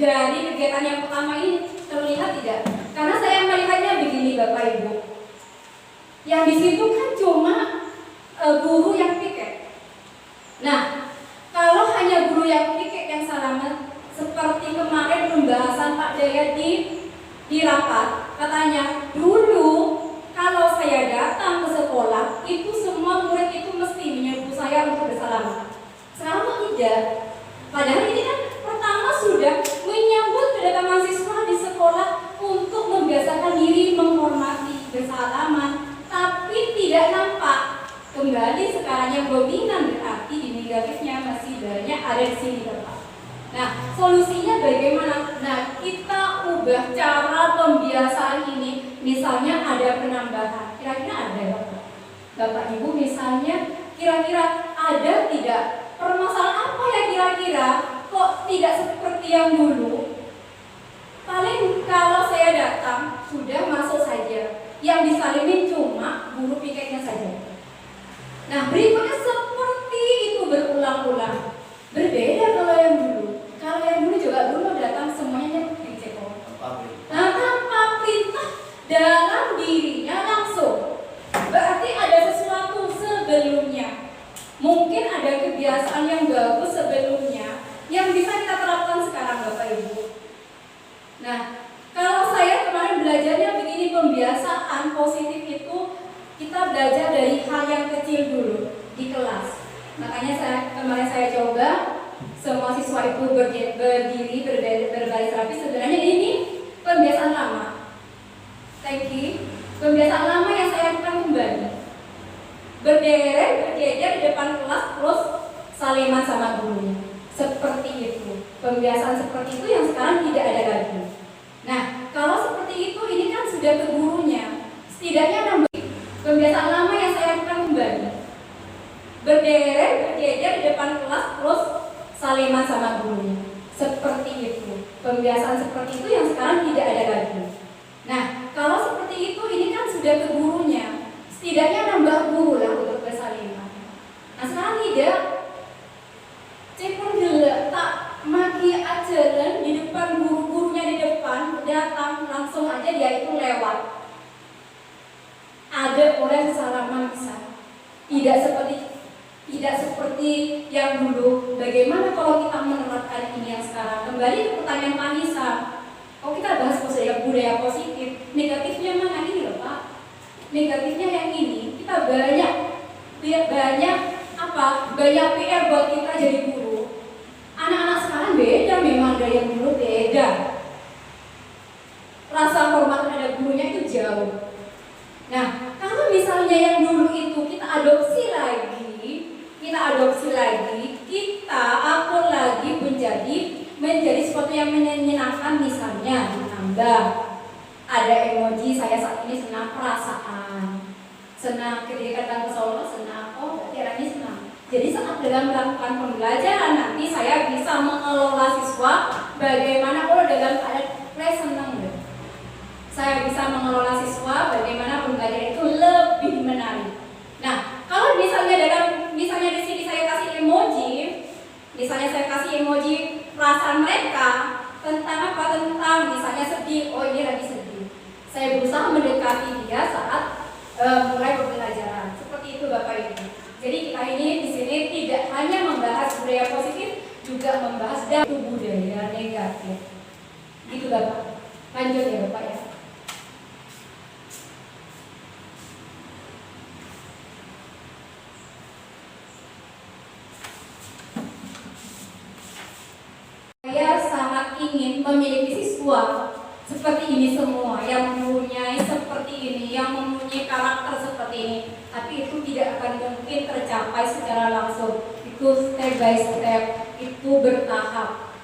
dari kegiatan yang pertama ini terlihat tidak? Karena saya melihatnya begini Bapak Ibu. Yang di situ kan cuma guru yang piket. Nah, kalau hanya guru yang piket yang salaman, seperti kemarin pembahasan Pak Jaya di rapat, katanya dulu kalau saya datang ke sekolah itu semua murid itu mesti menyerbu saya untuk bersalaman. Sekarang tidak. Padahal ini kan pertama sudah menyambut kedatangan siswa di sekolah untuk ada di sini Bapak. Nah, solusinya bagaimana? Nah, kita ubah cara pembiasaan ini. Misalnya ada penambahan. Kira-kira ada Bapak? Bapak Ibu misalnya kira-kira ada tidak? Permasalahan apa ya kira-kira? Kok tidak seperti yang dulu? Paling kalau saya datang sudah masuk saja. Yang disalimin cuma guru piketnya saja. Nah, berikutnya seperti itu berulang-ulang. Berbeda kalau yang dulu. Kalau yang dulu juga dulu datang semuanya dicek. Nah, tanpa perintah dalam dirinya langsung. Berarti ada sesuatu sebelumnya. Mungkin ada kebiasaan yang bagus sebelumnya yang bisa kita terapkan sekarang Bapak Ibu. Nah, kalau saya kemarin belajarnya begini, pembiasaan positif itu kita belajar dari hal yang kecil dulu di kelas. Makanya kemarin saya coba semua siswa itu berdiri berbaris rapi. Sebenarnya ini pembiasaan lama. Thank you. Pembiasaan lama yang saya lakukan kembali. Berjejer di depan kelas terus saliman sama gurunya. Seperti itu. Pembiasaan seperti itu yang sekarang tidak ada lagi. Nah, kalau seperti itu ini kan sudah ke gurunya. Setidaknya nambah pembiasaan lama yang saya lakukan kembali. Berjejer di depan kelas terus saliman sama gurunya. Seperti itu. Pembiasaan seperti itu yang sekarang tidak ada lagi. Nah, kalau seperti itu ini kan sudah ke gurunya. Setidaknya nambah guru lah untuk bersaliman. Nah, sekarang tidak. Cepon gelap tak maki ajaran di depan guru-gurunya di depan datang langsung aja dia itu lewat. Ada orang salaman bisa. Tidak seperti yang dulu. Bagaimana kalau kita menerapkan ini yang sekarang? Kembali ke pertanyaan Pak Nisa. Kalau kita bahas budaya positif, negatifnya mana ini loh Pak? Negatifnya yang ini, kita banyak PR buat kita jadi guru. Anak-anak sekarang beda, memang dari yang dulu beda. Rasa hormat terhadap gurunya itu jauh. Nah, kalau misalnya yang dulu itu kita adopsi lagi, kita akur lagi menjadi sesuatu yang menyenangkan, misalnya menambah. Ada emoji, saya saat ini senang perasaan. Senang ketika datang ke Solo, senang, oh berarti orangnya senang. Jadi saat dalam melakukan pembelajaran nanti saya bisa mengelola siswa bagaimana dalam keadaan senang deh. Saya bisa mengelola siswa bagaimana pembelajaran itu lebih menarik. Nah, kalau misalnya di sini saya kasih emoji perasaan mereka tentang apa? Tentang misalnya sedih, oh ini lagi sedih. Saya berusaha mendekati dia saat mulai pembelajaran. Seperti itu Bapak Ibu. Jadi kita ini di sini tidak hanya membahas budaya positif, juga membahas dari budaya negatif. Gitu Bapak. Lanjut ya Bapak ya. Saya sangat ingin memiliki siswa seperti ini semua, yang mempunyai seperti ini, yang mempunyai karakter seperti ini. Tapi itu tidak akan mungkin tercapai secara langsung. Itu step by step, itu bertahap.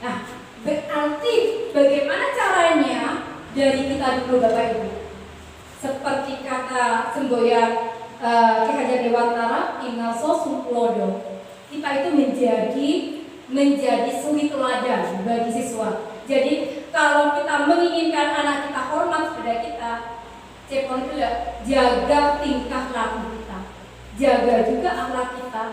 Nah, berarti bagaimana caranya dari kita dulu Bapak Ibu? Seperti kata semboyan Ki Hajar Dewantara, Ingaso Suplodo. Kita itu menjadi suri teladan bagi siswa. Jadi kalau kita menginginkan anak kita hormat kepada kita, Cepon itu jaga tingkah laku kita, jaga juga akhlak kita,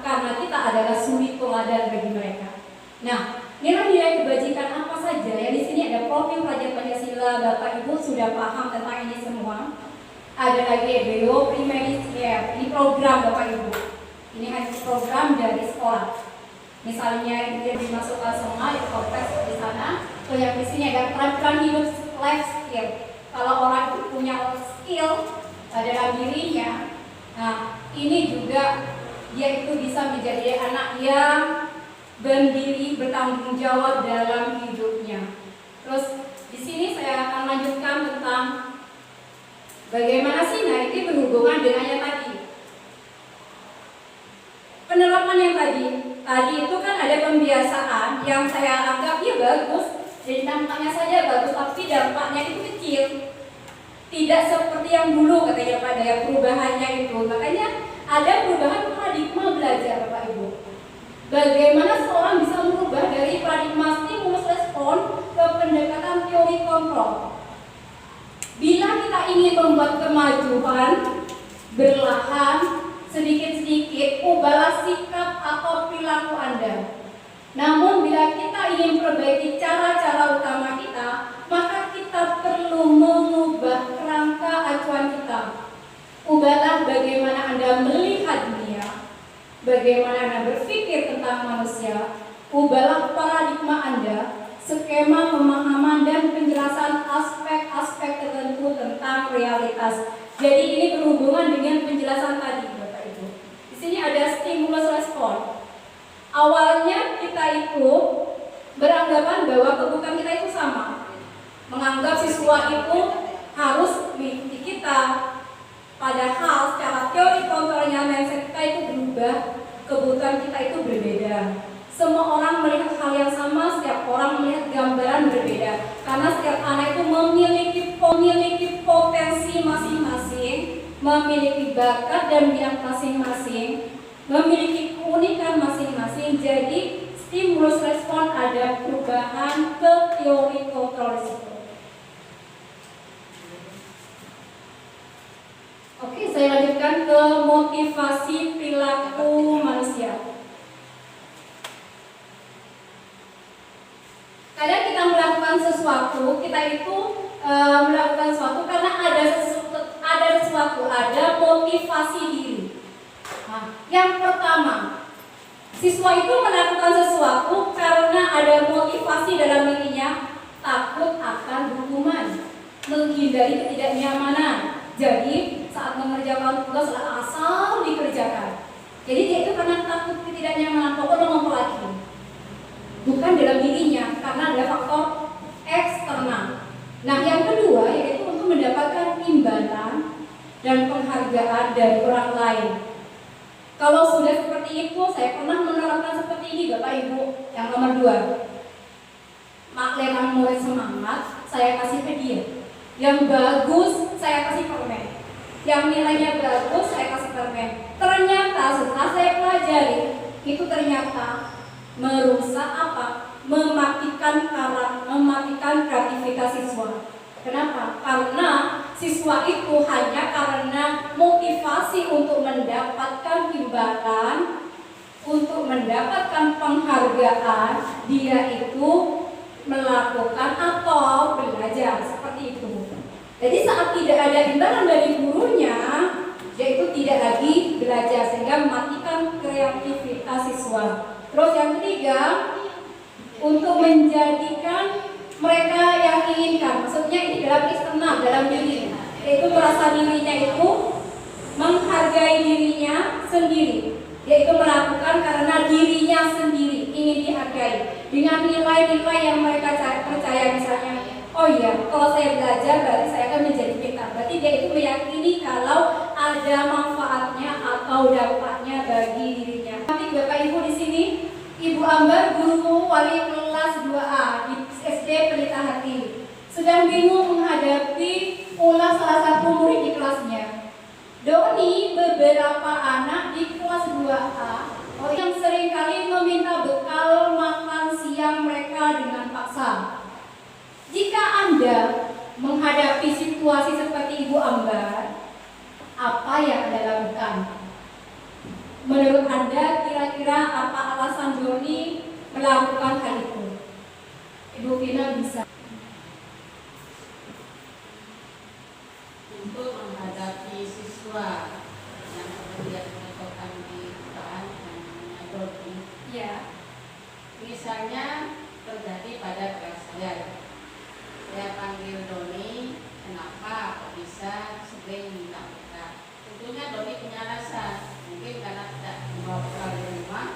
karena kita adalah suri teladan bagi mereka. Nah, nilai-nilai kebajikan apa saja? Yang di sini ada profil pelajar Pancasila, Bapak Ibu sudah paham tentang ini semua. Ada lagi EBO, primary care, ini program Bapak Ibu. Ini hanya program dari sekolah. Misalnya dia dimasukkan semua di konteks di sana. So yang di sini ada keterampilan hidup, life skill. Kalau orang itu punya skill dalam dirinya, nah ini juga dia itu bisa menjadi anak yang berdiri, bertanggung jawab dalam hidupnya. Terus di sini saya akan lanjutkan tentang bagaimana sih, nah ini berhubungan dengan yang tadi. Penerapan yang tadi tadi itu kan ada pembiasaan yang saya anggap ya bagus, jadi nampaknya saja bagus, tapi dampaknya itu kecil. Tidak seperti yang dulu katanya pada yang perubahannya itu. Makanya ada perubahan paradigma belajar Bapak Ibu. Bagaimana seorang bisa merubah dari paradigma stimulus respon ke pendekatan teori kontrol. Bila kita ingin membuat kemajuan berlahan, sedikit-sedikit ubahlah sikap atau perilaku Anda. Namun bila kita ingin perbaiki cara-cara utama kita, maka kita perlu mengubah kerangka acuan kita. Ubahlah bagaimana Anda melihat dunia, bagaimana Anda berpikir tentang manusia. Ubahlah paradigma Anda, skema pemahaman dan penjelasan aspek-aspek tertentu tentang realitas. Jadi ini berhubungan dengan penjelasan tadi, Bapak Ibu. Di sini ada stimulus respon. Awalnya kita itu beranggapan bahwa kebutuhan kita itu sama, menganggap siswa itu harus mengikuti kita. Padahal secara teori kontrolnya mindset kita itu berubah, kebutuhan kita itu berbeda. Semua orang melihat hal yang sama, setiap orang melihat gambaran berbeda. Karena setiap anak itu memiliki potensi masing-masing, memiliki bakat dan minat masing-masing, memiliki keunikan masing-masing. Jadi stimulus respon ada perubahan ke teori kontrol risiko. Oke, saya lanjutkan ke motivasi perilaku manusia. Kadang kita melakukan sesuatu, kita itu melakukan sesuatu karena ada sesuatu, ada motivasi diri. Nah, yang pertama, siswa itu melakukan sesuatu karena ada motivasi dalam dirinya, takut akan hukuman, menghindari ketidaknyamanan. Jadi saat mengerjakan tugas asal dikerjakan. Jadi dia itu karena takut ketidaknyamanan, pokoknya ngomong lagi. Bukan dalam dirinya, karena ada faktor eksternal. Nah, yang kedua yaitu untuk mendapatkan imbalan dan penghargaan dari orang lain. Kalau sudah seperti itu, saya pernah menerapkan seperti ini, Bapak Ibu. Yang nomor 2, makleman murid semangat, saya kasih hadiah. Yang bagus, saya kasih permen. Yang nilainya bagus, saya kasih permen. Ternyata setelah saya pelajari, itu ternyata merusak apa? Mematikan kreativitas siswa. Kenapa? Karena siswa itu hanya karena motivasi untuk mendapatkan imbalan, untuk mendapatkan penghargaan, dia itu melakukan atau belajar seperti itu. Jadi saat tidak ada imbalan dari gurunya, dia itu tidak lagi belajar sehingga mematikan kreativitas siswa. Terus yang ketiga, untuk menjadikan mereka yang inginkan, maksudnya ini dalam eksternal, dalam diri, yaitu merasa dirinya itu menghargai dirinya sendiri, yaitu melakukan karena dirinya sendiri ingin dihargai dengan nilai-nilai yang mereka percaya. Misalnya, oh iya, kalau saya belajar berarti saya akan menjadi pintar. Berarti dia itu meyakini kalau ada manfaatnya atau dampaknya bagi dirinya. Nanti Bapak Ibu di sini, Ibu Ambar, guru wali kelas 2A di SD Pelita Hati, sedang bingung menghadapi ulah salah satu murid di kelasnya. Doni, beberapa anak di kelas 2A yang seringkali meminta bekal makan siang mereka dengan paksa. Jika Anda menghadapi situasi seperti Ibu Ambar, apa yang Anda lakukan? Menurut Anda kira-kira apa alasan Doni melakukan hal itu? Ibu Vina bisa. Untuk menghadapi siswa yang kemudian menyebabkan di depan dan Doni. Ya. Misalnya terjadi pada kelas saya panggil Doni, kenapa kok bisa sering minta bekal? Tentunya Doni punya alasan, mungkin karena tidak membawa bekal di rumah,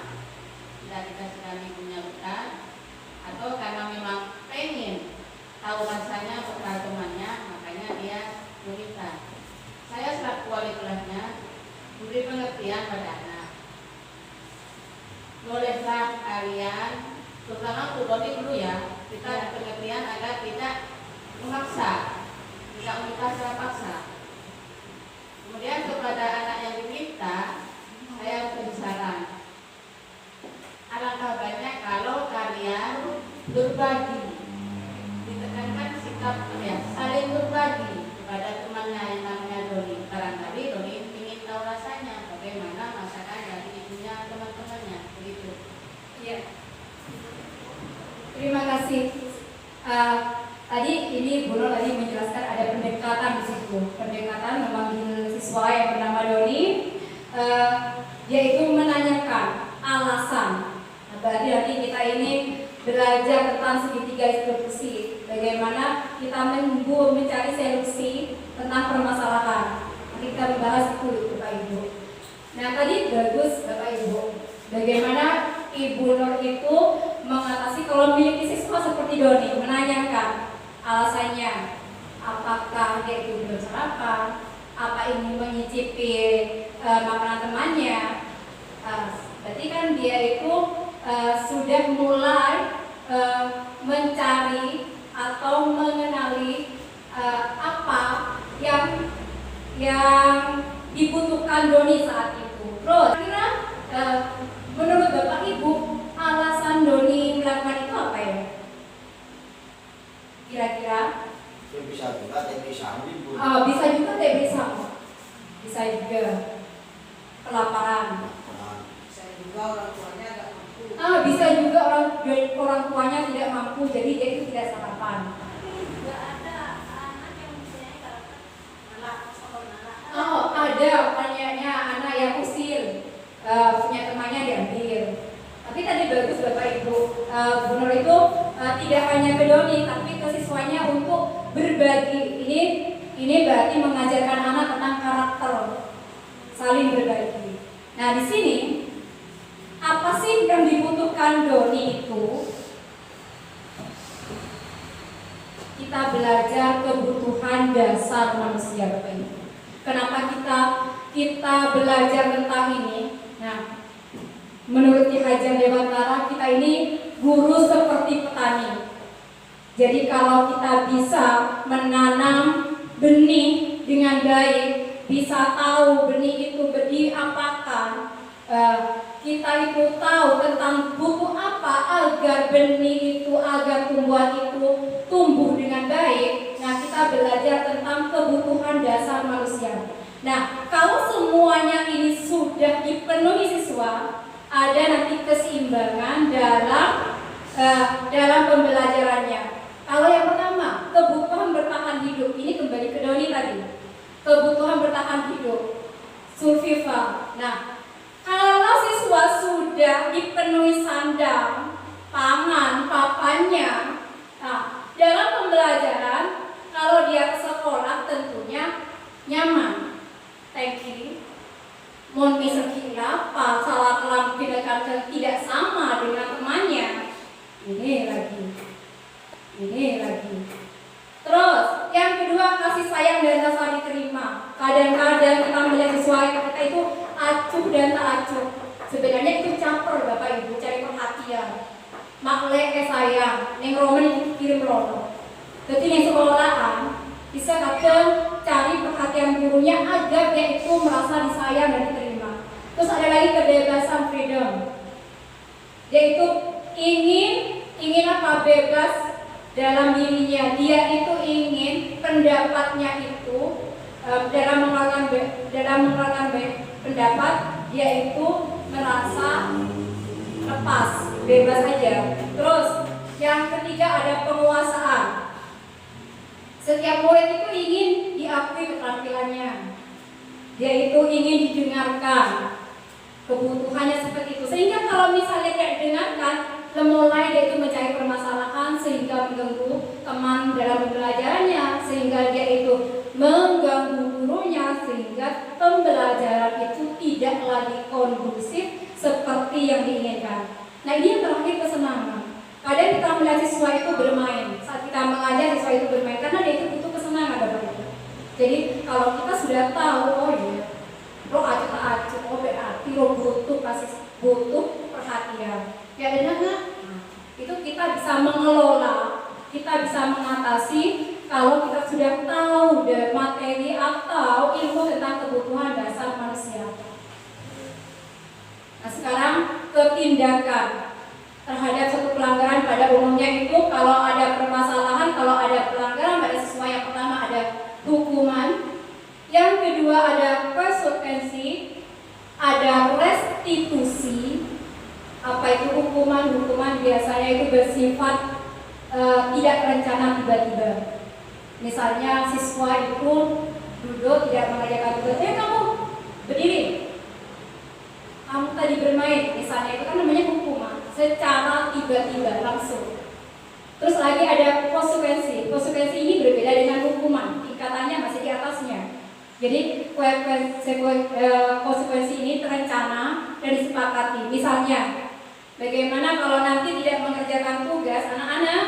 tidak dikasihkan ibunya bekal, atau karena memang pengen tahu rasanya bekal temannya, makanya dia meminta. Saya selaku wali kelasnya beri pengertian pada anak. Bolehlah tidak menikah secara paksa. Kemudian kepada anak yang diminta, saya beri saran. Alangkah baiknya kalau kalian berbagi, ditekankan sikap saling berbagi kepada temannya yang namanya Doni. Barangkali Doni ingin tahu rasanya bagaimana masakan dari ibunya teman-temannya, begitu. Ya. Terima kasih. Tadi ini Bu Nur tadi menjelaskan ada pendekatan di situ. Pendekatan memanggil siswa yang bernama Doni, yaitu menanyakan alasan. Nah, berarti nanti kita ini belajar tentang segitiga instruksi. Bagaimana kita mencari solusi tentang permasalahan. Nanti kita membahas itu, Bapak Ibu. Nah, tadi bagus Bapak Ibu. Bagaimana Ibu Nur itu mengatasi kalau memiliki siswa seperti Doni, menanyakan alasannya, apakah dia itu belum sarapan, apa ingin menyicipi makanan temannya. Berarti kan dia itu sudah mulai mencari atau mengenali apa yang dibutuhkan Doni saat itu. Terus kira menurut Bapak Ibu alasan Doni melakukan itu apa ya? Kira-kira? Bisa juga TB sama. Bisa juga TB sama. Bisa juga kelaparan. Bisa juga orang tuanya agak mampu. Bisa juga orang tuanya tidak mampu, jadi dia itu tidak sarapan. Tapi juga ada anak yang mempunyai karakter nalak, sokong nalak. Ada pertanyaannya anak yang usil, punya temannya diambil. Tapi tadi bagus Bapak Ibu, Bu Nur itu tidak hanya ke Doni, tapi ke siswanya untuk berbagi. Ini berarti mengajarkan anak tentang karakter, saling berbagi. Nah di sini apa sih yang dibutuhkan Doni itu? Kita belajar kebutuhan dasar manusia, Bapak Ibu. Kenapa kita belajar tentang ini? Nah, menurut Ki Hajar Dewantara, kita ini guru seperti petani. Jadi kalau kita bisa menanam benih dengan baik, bisa tahu benih itu diapakan, kita itu tahu tentang butuh apa agar benih itu, agar tumbuhan itu tumbuh dengan baik. Nah, kita belajar tentang kebutuhan dasar manusia. Nah, kalau semuanya ini sudah dipenuhi siswa, ada nanti keseimbangan dalam pembelajarannya. Kalau yang pertama, kebutuhan bertahan hidup, ini kembali ke Doni tadi. Kebutuhan bertahan hidup, survival. Nah, kalau siswa sudah dipenuhi sandang, pangan, papannya, nah, dalam pembelajaran, kalau dia ke sekolah tentunya nyaman. Thank you. Mohon sekira, salah kelam tidak sama dengan temannya. Ini lagi. Terus, yang kedua, kasih sayang dan rasa diterima. Kadang-kadang kita melihat siswa kita itu acuh dan tak acuh. Sebenarnya itu caper Bapak Ibu, cari perhatian. Maklek sayang, yang romen itu kirim rono. Jadi yang sekolahan bisa cari perhatian gurunya agar dia itu merasa disayang dan diterima. Terus ada lagi kebebasan, freedom. Dia itu ingin apa? Bebas dalam dirinya. Dia itu ingin pendapatnya itu dalam mengeluarkan pendapat, dia itu merasa lepas, bebas aja. Terus yang ketiga ada penguasaan. Setiap murid itu ingin diakui keterampilannya. Dia itu ingin didengarkan. Kebutuhannya seperti itu. Sehingga kalau misalnya tidak didengarkan, mulai dia itu mencari permasalahan sehingga mengganggu teman dalam pembelajarannya, sehingga dia itu mengganggu gurunya, sehingga pembelajaran itu tidak lagi kondusif seperti yang diinginkan. Nah, ini yang terakhir, kesenangan. Kadang kita melihat siswa itu bermain. Saat kita mengajar siswa itu bermain, karena dia itu butuh kesenangan, Bapak Ibu. Jadi kalau kita sudah tahu, oh iya, lo acuh, oh berarti lo butuh perhatian. Ya benar nggak? Itu kita bisa mengelola, kita bisa mengatasi kalau kita sudah tahu tahu materi atau ilmu tentang kebutuhan dasar manusia. Nah sekarang ketindakan terhadap suatu pelanggaran pada umumnya itu kalau ada permasalahan, kalau ada pelanggaran pada siswa, yang pertama ada hukuman, yang kedua ada konsekuensi, ada restitusi. Apa itu hukuman? Hukuman biasanya itu bersifat tidak terencana tiba-tiba. Misalnya siswa itu duduk tidak mengerjakan tugasnya, kamu berdiri, kamu tadi bermain, misalnya itu kan namanya hukuman secara tiba-tiba langsung. Terus lagi ada konsekuensi. Konsekuensi ini berbeda dengan hukuman, tingkatannya masih di atasnya. Jadi konsekuensi ini terencana dan disepakati. Misalnya, bagaimana kalau nanti tidak mengerjakan tugas anak-anak,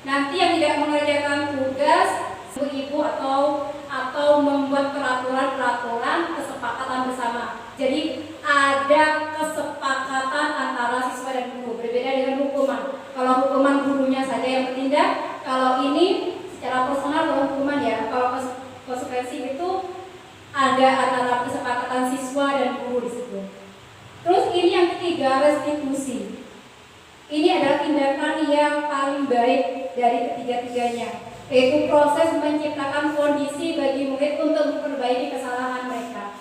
nanti yang tidak mengerjakan tugas ibu atau membuat peraturan kesepakatan bersama. Jadi ada kesepakatan antara siswa dan guru, berbeda dengan hukuman. Kalau hukuman gurunya saja yang bertindak, kalau ini secara personal kalau hukuman ya. Kalau konsekuensi itu ada antara kesepakatan siswa dan guru di situ. Terus ini yang ketiga, restitusi. Ini adalah tindakan yang paling baik dari ketiga-tiganya, yaitu proses menciptakan kondisi bagi murid untuk memperbaiki kesalahan mereka.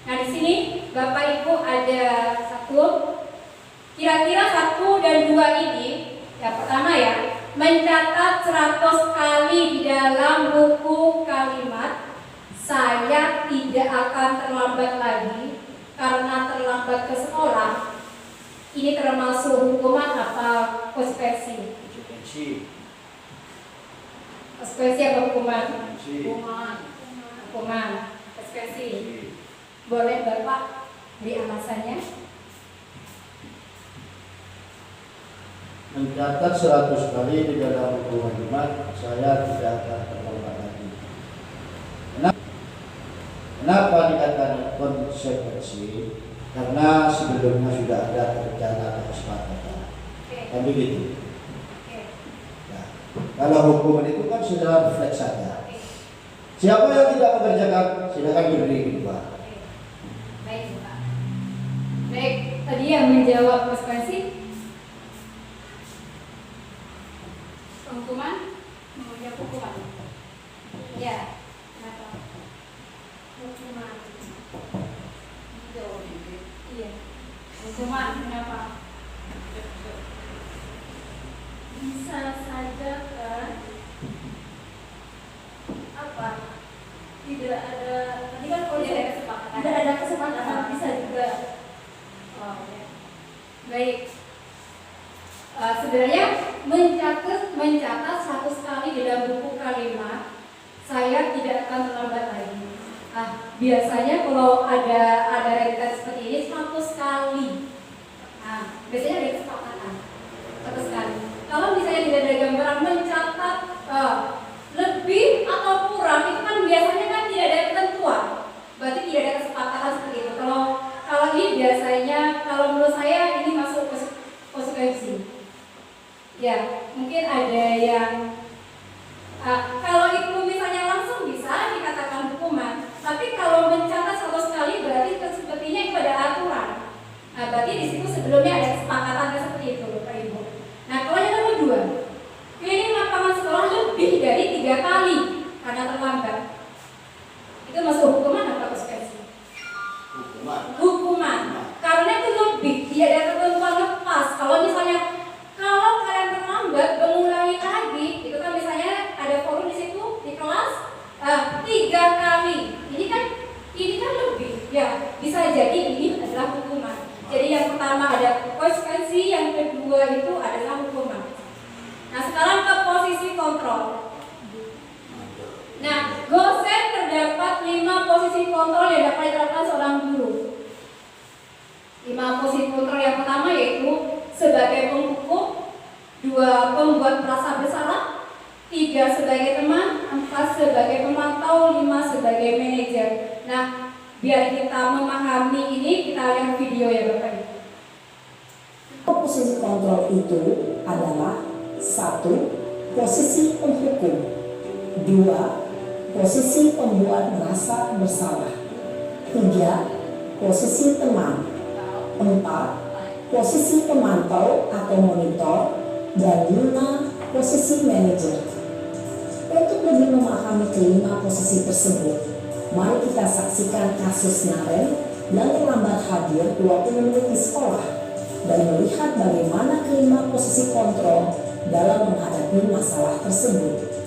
Nah di sini Bapak Ibu ada kira-kira 1 dan 2 ini. Yang pertama ya, mencatat 100 kali di dalam buku kalimat saya tidak akan terlambat lagi karena terlambat ke sekolah. Ini termasuk hukuman apa konsekuensi? Konsekuensi apa hukuman? Hukuman. Konsekuensi. Boleh Bapak beri alasannya? Mencatat 100 kali di dalam buku kalimat saya tidak akan terlambat lagi. Kenapa dikatakan konsekuensi? Karena sebelumnya sudah ada rencana atau kesepakatan. Kan begitu. Nah, kalau hukuman itu kan sudah refleks saja. Siapa yang tidak mengerjakan, silakan berdiri di bawah. Baik, Pak. Baik, tadi yang menjawab konsekuensi hukuman, menjawab hukuman. Ya, kenapa? Hukuman. Iya. Hukuman kenapa? Bisa saja kan? Apa? Tidak ada. Tadi kan kalau tidak ada kesepakatan. Tidak ada kesepakatan bisa juga. Oh, ya. Baik. Sebenarnya mencatat 100 kali di dalam buku kalimat saya tidak akan terlambat lagi. Biasanya kalau ada realitas seperti ini 100 kali. Biasanya ada kesepakatan 100 kali. Kalau misalnya tidak ada gambaran mencatat lebih atau kurang, itu kan biasanya kan tidak ada ketentuan. Berarti tidak ada kesepakatan seperti itu. Kalau ini biasanya, kalau menurut saya ini masuk konsekuensi. Ya, mungkin ada yang kalau itu misalnya langsung bisa dikatakan hukuman. Tapi kalau mencatat 100 kali berarti sepertinya itu ada aturan. Berarti di situ sebelumnya ada kesepakatan seperti itu, Bapak Ibu. Nah, kalau yang kedua, cleaning lapangan sekolah lebih dari 3 kali karena terlambat. Itu masuk hukuman atau konsekuensi? Hukuman. Karena itu lebih, tidak ada ketentuan lepas. Kalau misalnya kalau kalian terlambat mengulangi lagi, itu kan misalnya ada forum di situ di kelas 3 kali. Ini kan lebih, ya bisa jadi ini adalah hukuman. Jadi yang pertama ada konsekuensi, yang kedua itu adalah hukuman. Nah sekarang ke posisi kontrol. Nah Gosen terdapat 5 posisi kontrol yang dapat diterapkan seorang guru. 5 posisi kontrol yang pertama yaitu sebagai penghukum, 2 pembuat merasa bersalah, 3 sebagai teman, 4 sebagai pemantau, 5 sebagai manajer. Nah, biar kita memahami ini, kita lihat video ya Bapak Ibu. Posisi kontrol itu adalah 1. Posisi penghukum. 2. Posisi pembuat merasa bersalah. 3. Posisi teman. 4. Posisi pemantau atau monitor. Dan 5. Posisi manajer. Untuk lebih memahami kelima posisi tersebut, mari kita saksikan kasus Naren yang terlambat hadir 20 menit di sekolah dan melihat bagaimana kelima posisi kontrol dalam menghadapi masalah tersebut.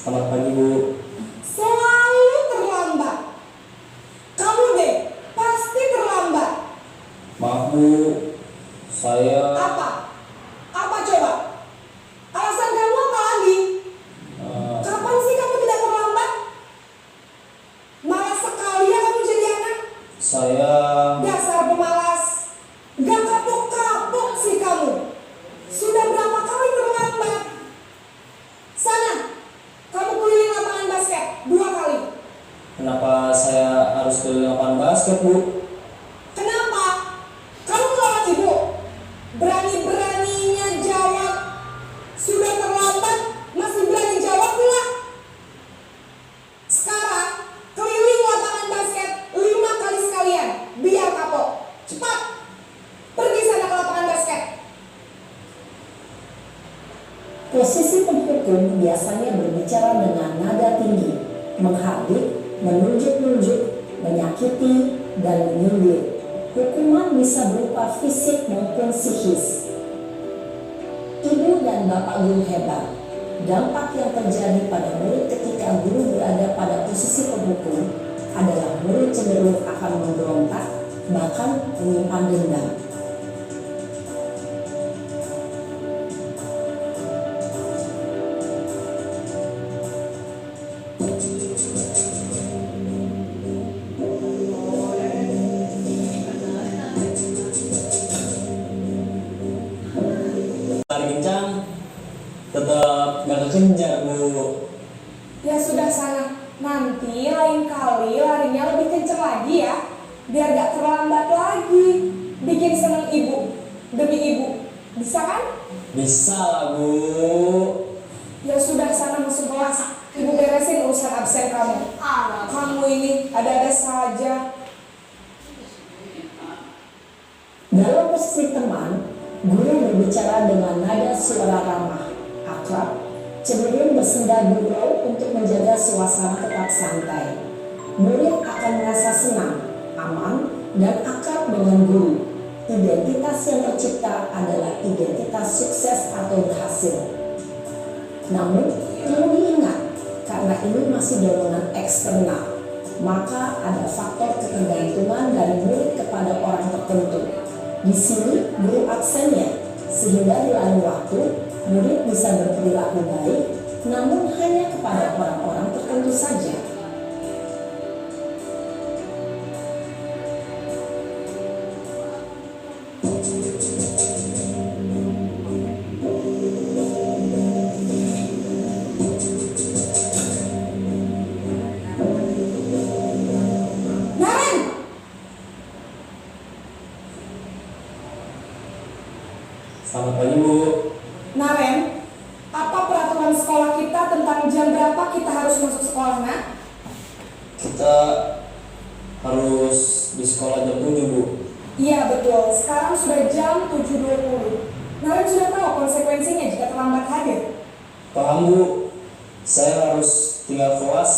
Selamat pagi, Bu. Selalu terlambat. Kamu deh, pasti terlambat. Maaf, Bu. Saya Apa? Apa coba? Alasan kamu apa lagi? Kapan sih kamu tidak terlambat? Malas sekali ya kamu jadi anak. saya Dasar pemalas. Gak kapok-kapok sih kamu. Sudah berapa kali terlambat? Sana, kamu keliling lapangan basket 2 kali. kenapa saya harus ke lapangan basket, Bu? Kenapa? Kamu melawan ibu. Berani-beraninya jawab. Sudah terlambat, masih berani jawab pula. Sekarang, keliling lapangan basket 5 kali sekalian. Biar kapok. Cepat. Pergi sana ke lapangan basket. Posisi penghukum biasanya berbicara dengan nada tinggi, menghardik, menunjuk-nunjuk, menyakiti, dan menyindir. Hukuman bisa berupa fisik maupun psikis. Ibu dan bapak guru hebat. Dampak yang terjadi pada murid ketika guru berada pada posisi penghukum adalah murid cenderung akan memberontak, bahkan menyimpan dendam. Lari kencang, tetap nggak kekejar, Bu. Ya sudah sana, nanti lain kali larinya lebih kenceng lagi ya, biar gak terlambat lagi. Bikin seneng ibu, demi ibu, bisa kan? Bisa lah, Bu. Ya sudah sana masuk kelas, ibu beresin urusan absen kamu. Kamu ini ada-ada saja. Dalam posisi teman, guru berbicara dengan nada suara ramah, akrab, cenderung bersenda gurau untuk menjaga suasana tetap santai. Murid akan merasa senang, aman, dan akrab dengan guru. Identitas yang tercipta adalah identitas sukses atau berhasil. Namun, perlu diingat, karena ini masih dorongan eksternal, maka ada faktor ketergantungan dari murid kepada orang tertentu. Di sini guru absennya, sehingga di lain waktu murid bisa berperilaku baik, namun hanya kepada orang-orang tertentu saja. Naren! Selamat pagi, Bu. Naren, apa peraturan sekolah kita tentang jam berapa kita harus masuk sekolah, nak? Kita harus di sekolah jam 7, Bu. Iya betul, sekarang sudah jam 7.20. Naren sudah tahu konsekuensinya jika terlambat hadir. Paham, Bu. Saya harus tinggal kelas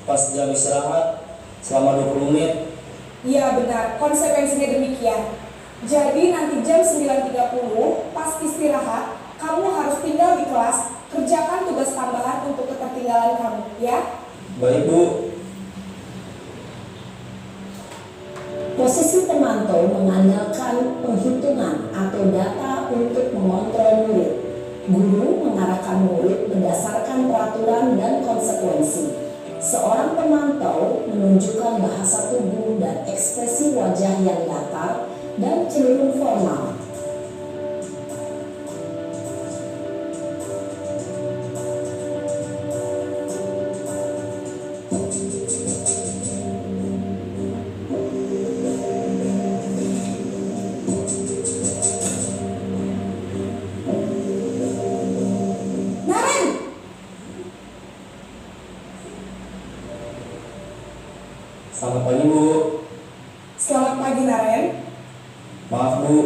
pas jam istirahat selama 20 menit. Iya benar, konsekuensinya demikian. Jadi nanti jam 9.30 pas istirahat, kamu harus tinggal di kelas, kerjakan tugas tambahan untuk ketertinggalan kamu, ya? Baik, Bu. Posisi pemantau mengandalkan penghitungan atau data untuk mengontrol murid. Guru mengarahkan murid berdasarkan peraturan dan konsekuensi. Seorang pemantau menunjukkan bahasa tubuh dan ekspresi wajah yang datar dan cenderung formal. Selamat pagi, Bu. Selamat pagi, Naren. Maaf, Bu,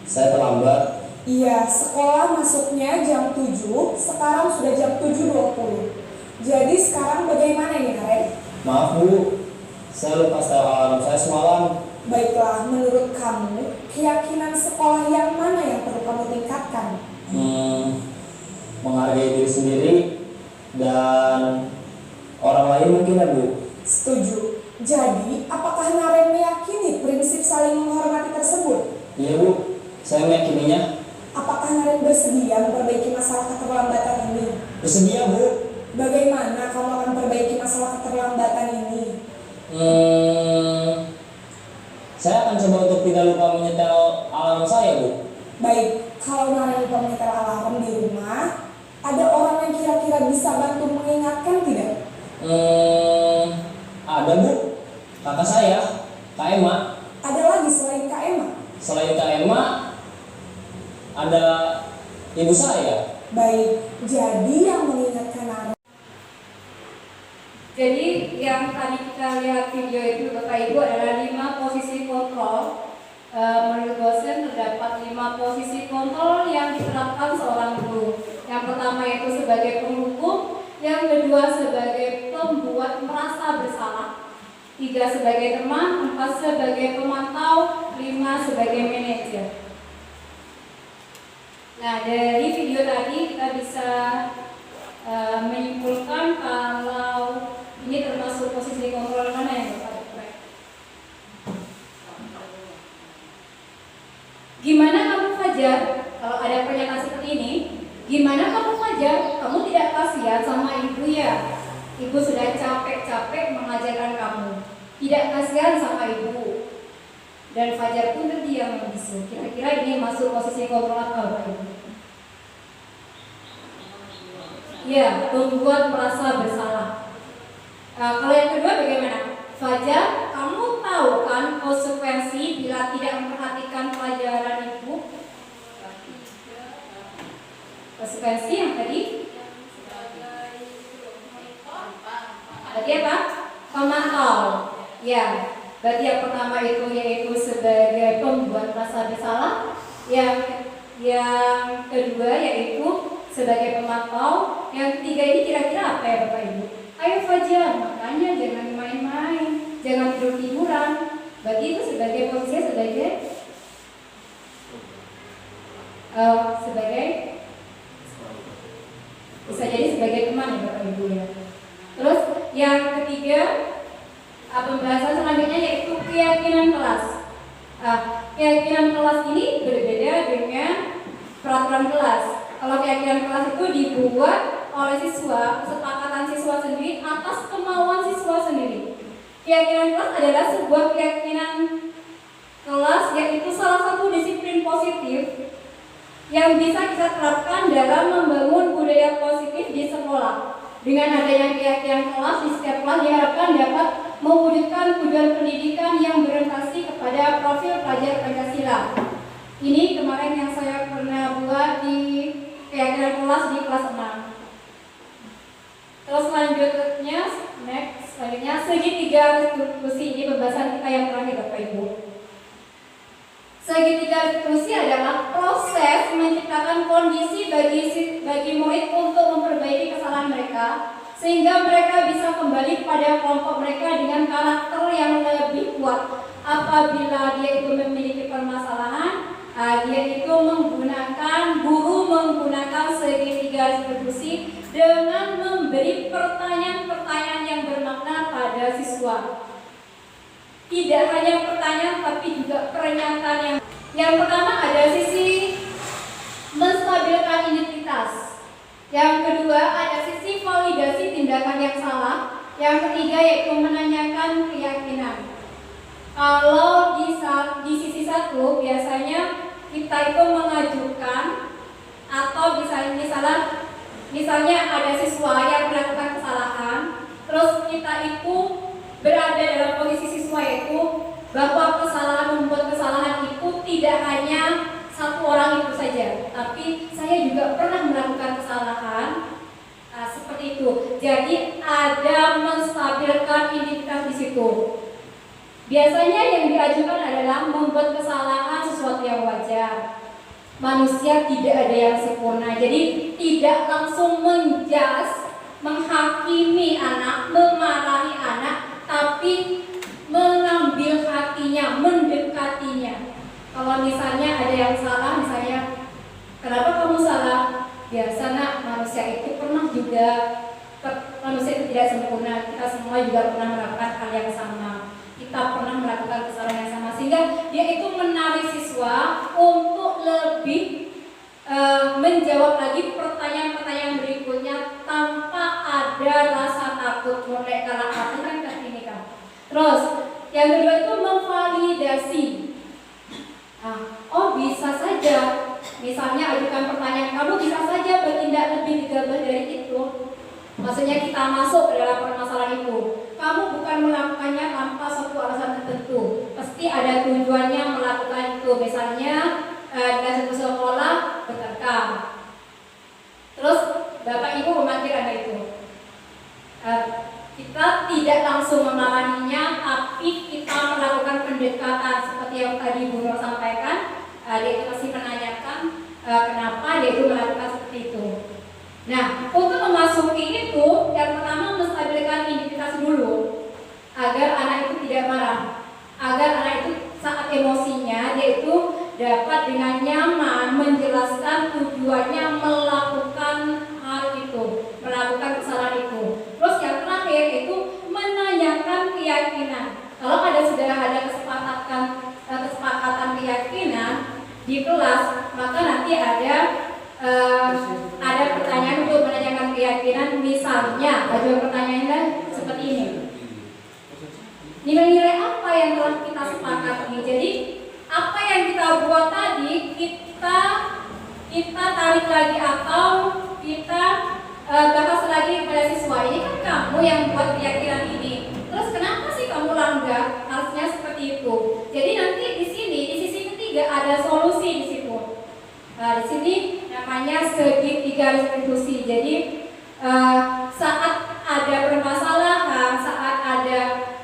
saya terlambat. Iya, sekolah masuknya jam 7, sekarang sudah jam 7.20. Jadi sekarang bagaimana ini, Naren? Maaf, Bu, saya lupa setel alarm saya semalam. Baiklah, menurut kamu, keyakinan sekolah yang mana yang perlu kamu tingkatkan? Menghargai diri sendiri dan orang lain mungkin ya, Bu. Setuju. Jadi, apakah Naren meyakini prinsip saling menghormati tersebut? Iya, Bu, saya meyakininya. Apakah Naren bersedia memperbaiki masalah keterlambatan ini? Bersedia, Bu. Bagaimana kamu akan perbaiki masalah keterlambatan ini? Saya akan coba untuk tidak lupa menyetel alarm saya, Bu. Baik, kalau Naren lupa menyetel alarm di rumah, ada orang yang kira-kira bisa bantu mengingatkan tidak? Ada, Bu. Kakak saya, Kak Emma. Ada lagi selain Kak Emma? Selain Kak Emma, ada ibu saya. Baik, jadi yang mengingatkan Naren. Jadi yang tadi kita lihat video itu Bapak Ibu adalah 5 posisi kontrol. Menurut dosen terdapat 5 posisi kontrol yang diterapkan seorang guru. Yang pertama itu sebagai penghukum, yang kedua sebagai pembuat merasa bersalah, 3 sebagai teman, 4 sebagai pemantau, 5 sebagai manajer. Nah, dari video tadi kita bisa menyimpulkan kalau ini termasuk posisi kontrol mana yang Bapak? Gimana kamu Fajar? Kalau ada pernyataan seperti ini, gimana kamu Fajar? Kamu tidak kasihan sama ibu ya? Ibu sudah capek-capek mengajarkan kamu. Tidak kasihan sama ibu. Dan Fajar pun terdiam membisu. Kira-kira ini masuk posisi kontrol apa Bapak Ibu? Ya, membuat merasa bersalah. Kalau yang kedua bagaimana? Fajar, kamu tahu kan konsekuensi bila tidak memperhatikan pelajaran ibu? Konsekuensi yang tadi? Berarti apa? Pemantau. Ya, berarti yang pertama itu yaitu sebagai pembuat merasa bersalah. Yang kedua yaitu sebagai pemantau. Yang ketiga ini kira-kira apa ya Bapak Ibu? Ayo Fajar, makanya jangan main-main, jangan tidur-tiduran. Berarti itu sebagai posisinya sebagai bisa jadi sebagai teman ya Bapak Ibu ya. Terus yang ketiga pembahasan selanjutnya yaitu keyakinan kelas. Keyakinan kelas ini berbeda dengan peraturan kelas. Kalau keyakinan kelas itu dibuat oleh siswa, kesepakatan siswa sendiri atas kemauan siswa sendiri. Keyakinan kelas adalah sebuah keyakinan kelas yaitu salah satu disiplin positif yang bisa kita terapkan dalam membangun budaya positif di sekolah. Dengan adanya keyakinan kelas di setiap kelas diharapkan dapat mewujudkan tujuan pendidikan yang berorientasi kepada profil pelajar Pancasila. Ini kemarin yang saya pernah buat di keyakinan kelas di kelas 6. Terus selanjutnya segitiga restitusi. Ini pembahasan kita yang terakhir Bapak Ibu. Segitiga restitusi adalah proses menciptakan kondisi bagi murid untuk memperbaiki kesalahan mereka sehingga mereka bisa kembali pada kelompok mereka dengan karakter yang lebih kuat. Apabila dia itu memiliki permasalahan, guru menggunakan segitiga restitusi dengan memberi pertanyaan-pertanyaan yang bermakna pada siswa. Tidak hanya pertanyaan tapi juga pernyataan yang pertama ada sisi menstabilkan identitas. Yang kedua ada sisi validasi tindakan yang salah. Yang ketiga yaitu menanyakan keyakinan. Kalau di sisi satu biasanya kita itu mengajukan atau misalnya ada siswa yang melakukan kesalahan, terus kita itu berada dalam posisi siswa itu bahwa membuat kesalahan itu tidak hanya satu orang itu saja, tapi saya juga pernah melakukan kesalahan. Seperti itu. Jadi ada menstabilkan identitas di situ. Biasanya yang diajukan adalah membuat kesalahan sesuatu yang wajar. Manusia tidak ada yang sempurna. Jadi tidak langsung menjas, menghakimi anak, memarahi anak, tapi mengambil hatinya, mendekatinya. Kalau misalnya ada yang salah, misalnya, kenapa kamu salah? Biasa nak, manusia itu pernah juga, manusia itu tidak sempurna. Kita semua juga pernah melakukan hal yang sama. Kita pernah melakukan kesalahan yang sama, sehingga dia itu menarik siswa untuk lebih menjawab lagi pertanyaan-pertanyaan berikutnya tanpa ada rasa takut. Mulai kalau aku kan ini kan. Terus yang kedua itu memvalidasi. Oh bisa saja, misalnya ajukan pertanyaan, kamu bisa saja bertindak lebih gegabah dari itu. Maksudnya kita masuk ke dalam permasalahan itu. Kamu bukan melakukannya tanpa suatu alasan tertentu. Pasti ada tujuannya melakukan itu. Misalnya di satu sekolah bertengkar. Terus bapak ibu memanggil anak itu. Kita tidak langsung memarahinya, tapi kita melakukan pendekatan seperti yang tadi Bu Nur sampaikan. Dia itu pasti menanyakan kenapa dia itu melakukan seperti itu. Nah, untuk memasuki itu, yang pertama menstabilkan identitas dulu, agar anak itu tidak marah, agar anak itu saat emosinya dia itu dapat dengan nyaman menjelaskan tujuannya melakukan hal itu, melakukan kesalahan itu. Terus yang terakhir itu menanyakan keyakinan. Kalau sudah ada kesepakatan keyakinan di kelas, maka nanti ada pertanyaan untuk menanyakan keyakinan. Misalnya ajuan pertanyaannya seperti ini, nilai-nilai apa yang telah kita sepakati. Jadi apa yang kita buat tadi kita tarik lagi atau kita bahas lagi kepada siswa. Ini kan kamu yang buat keyakinan ini, terus kenapa sih kamu langgar? Harusnya seperti itu. Jadi nanti di sisi ketiga ada solusi di situ. Di sini namanya segitiga restitusi. Jadi saat ada permasalahan, saat ada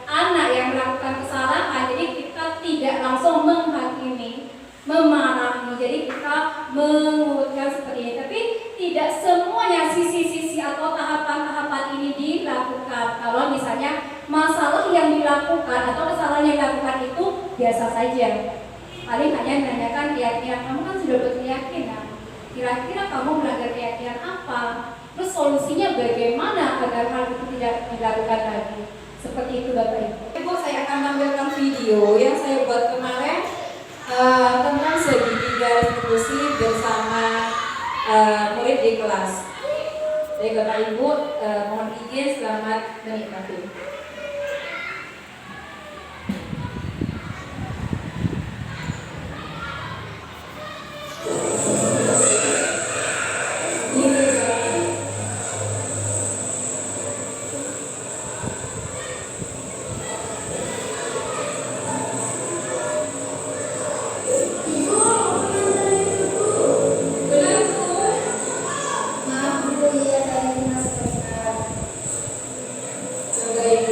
anak yang melakukan kesalahan, jadi kita tidak langsung menghakimi, memarahi. Jadi kita mengurutkan seperti ini. Tapi tidak semuanya sisi-sisi atau tahapan-tahapan ini dilakukan. Kalau misalnya masalah yang dilakukan atau kesalahan yang dilakukan itu biasa saja. Paling hanya menanyakan keyakinan, kamu kan sudah berkeyakinan, kira-kira kamu melanggar keyakinan apa? Terus solusinya bagaimana agar hal itu tidak dilakukan lagi? Seperti itu Bapak Ibu. Ibu, saya akan tampilkan video yang saya buat kemarin tentang segitiga restitusi bersama murid di kelas. Jadi Bapak Ibu, mohon izin, selamat menikmati. Baik.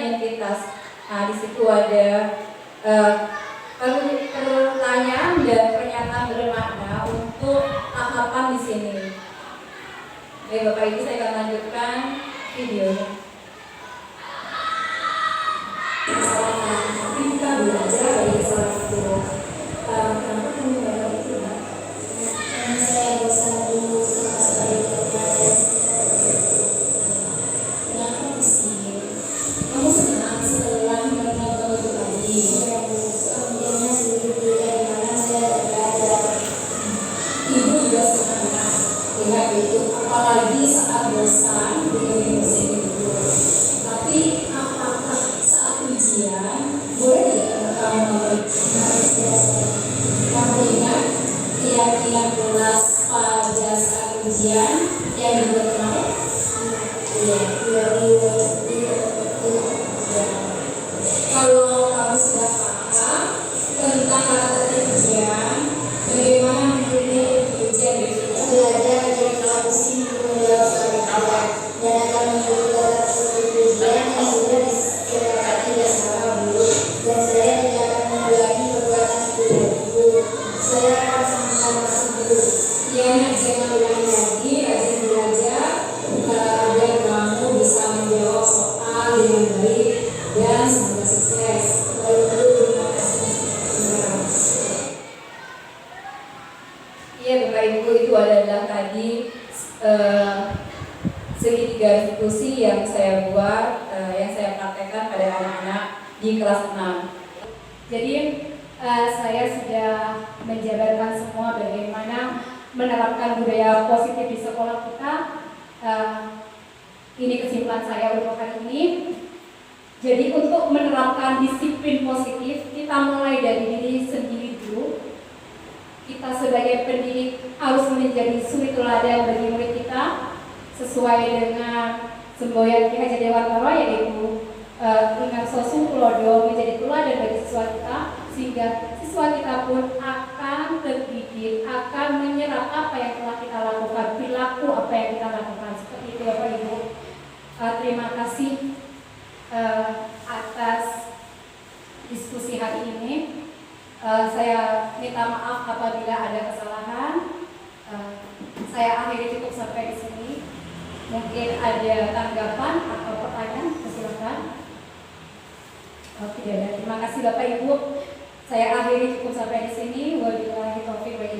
identitas. Nah, di situ ada pertanyaan dan pernyataan bermakna untuk tahapan di sini. Baik Bapak Ibu, saya akan lanjutkan videonya. Tapi kita belajar dari salah satu kenapa kamu belajar itu Mbak? Karena saya bosan dulu sekali kenapa sih? Kamu senang setelah menonton itu tadi? Sebenarnya sendiri di mana saya belajar. Ibu juga senang lihat itu, apalagi saat bosan dengan mesin itu. Tapi apakah saat ujian boleh tidak kamu ingat keyakinan kelas pada saat ujian yang dibuat kemarin? Iya. Kalau kamu sudah paham tentang kata ujian, bagaimana menjadi ujian itu? Belajar dari kamu sih menjawab soal dan akan mengikuti ujian yang sudah disediakan tidak salah dulu, dan saya tidak akan mengulangi perbuatan itu. Saya akan sama-sama dulu. Ya, jangan ulangi lagi, rajin belajar agar kamu bisa menjawab soal dengan baik dan semoga sukses. Terima kasih. Iya Bapak Ibu, itu adalah tadi segitiga diskusi yang saya buat, yang saya praktekkan pada anak-anak di kelas 6. Jadi saya sudah menjabarkan semua bagaimana menerapkan budaya positif di sekolah kita. Ini kesimpulan saya untuk hari ini. Jadi untuk menerapkan disiplin positif, kita mulai dari diri sendiri dulu. Kita sebagai pendidik harus menjadi suri teladan bagi murid kita sesuai dengan semboyan Ki Hajar Dewantara, yaitu ingat sosum tulodo menjadi teladan bagi siswa kita, sehingga siswa kita pun akan terdidik, akan menyerap apa yang telah kita lakukan, perilaku apa yang kita lakukan. Seperti itu Bapak Ibu. Terima kasih atas diskusi hari ini. Saya minta maaf apabila ada kesalahan. Saya akhiri cukup sampai di sini. Mungkin ada tanggapan atau pertanyaan, silakan. Tidak ada. Terima kasih Bapak Ibu. Saya akhiri cukup sampai di sini. Wabillahi taufiq wal hidayah.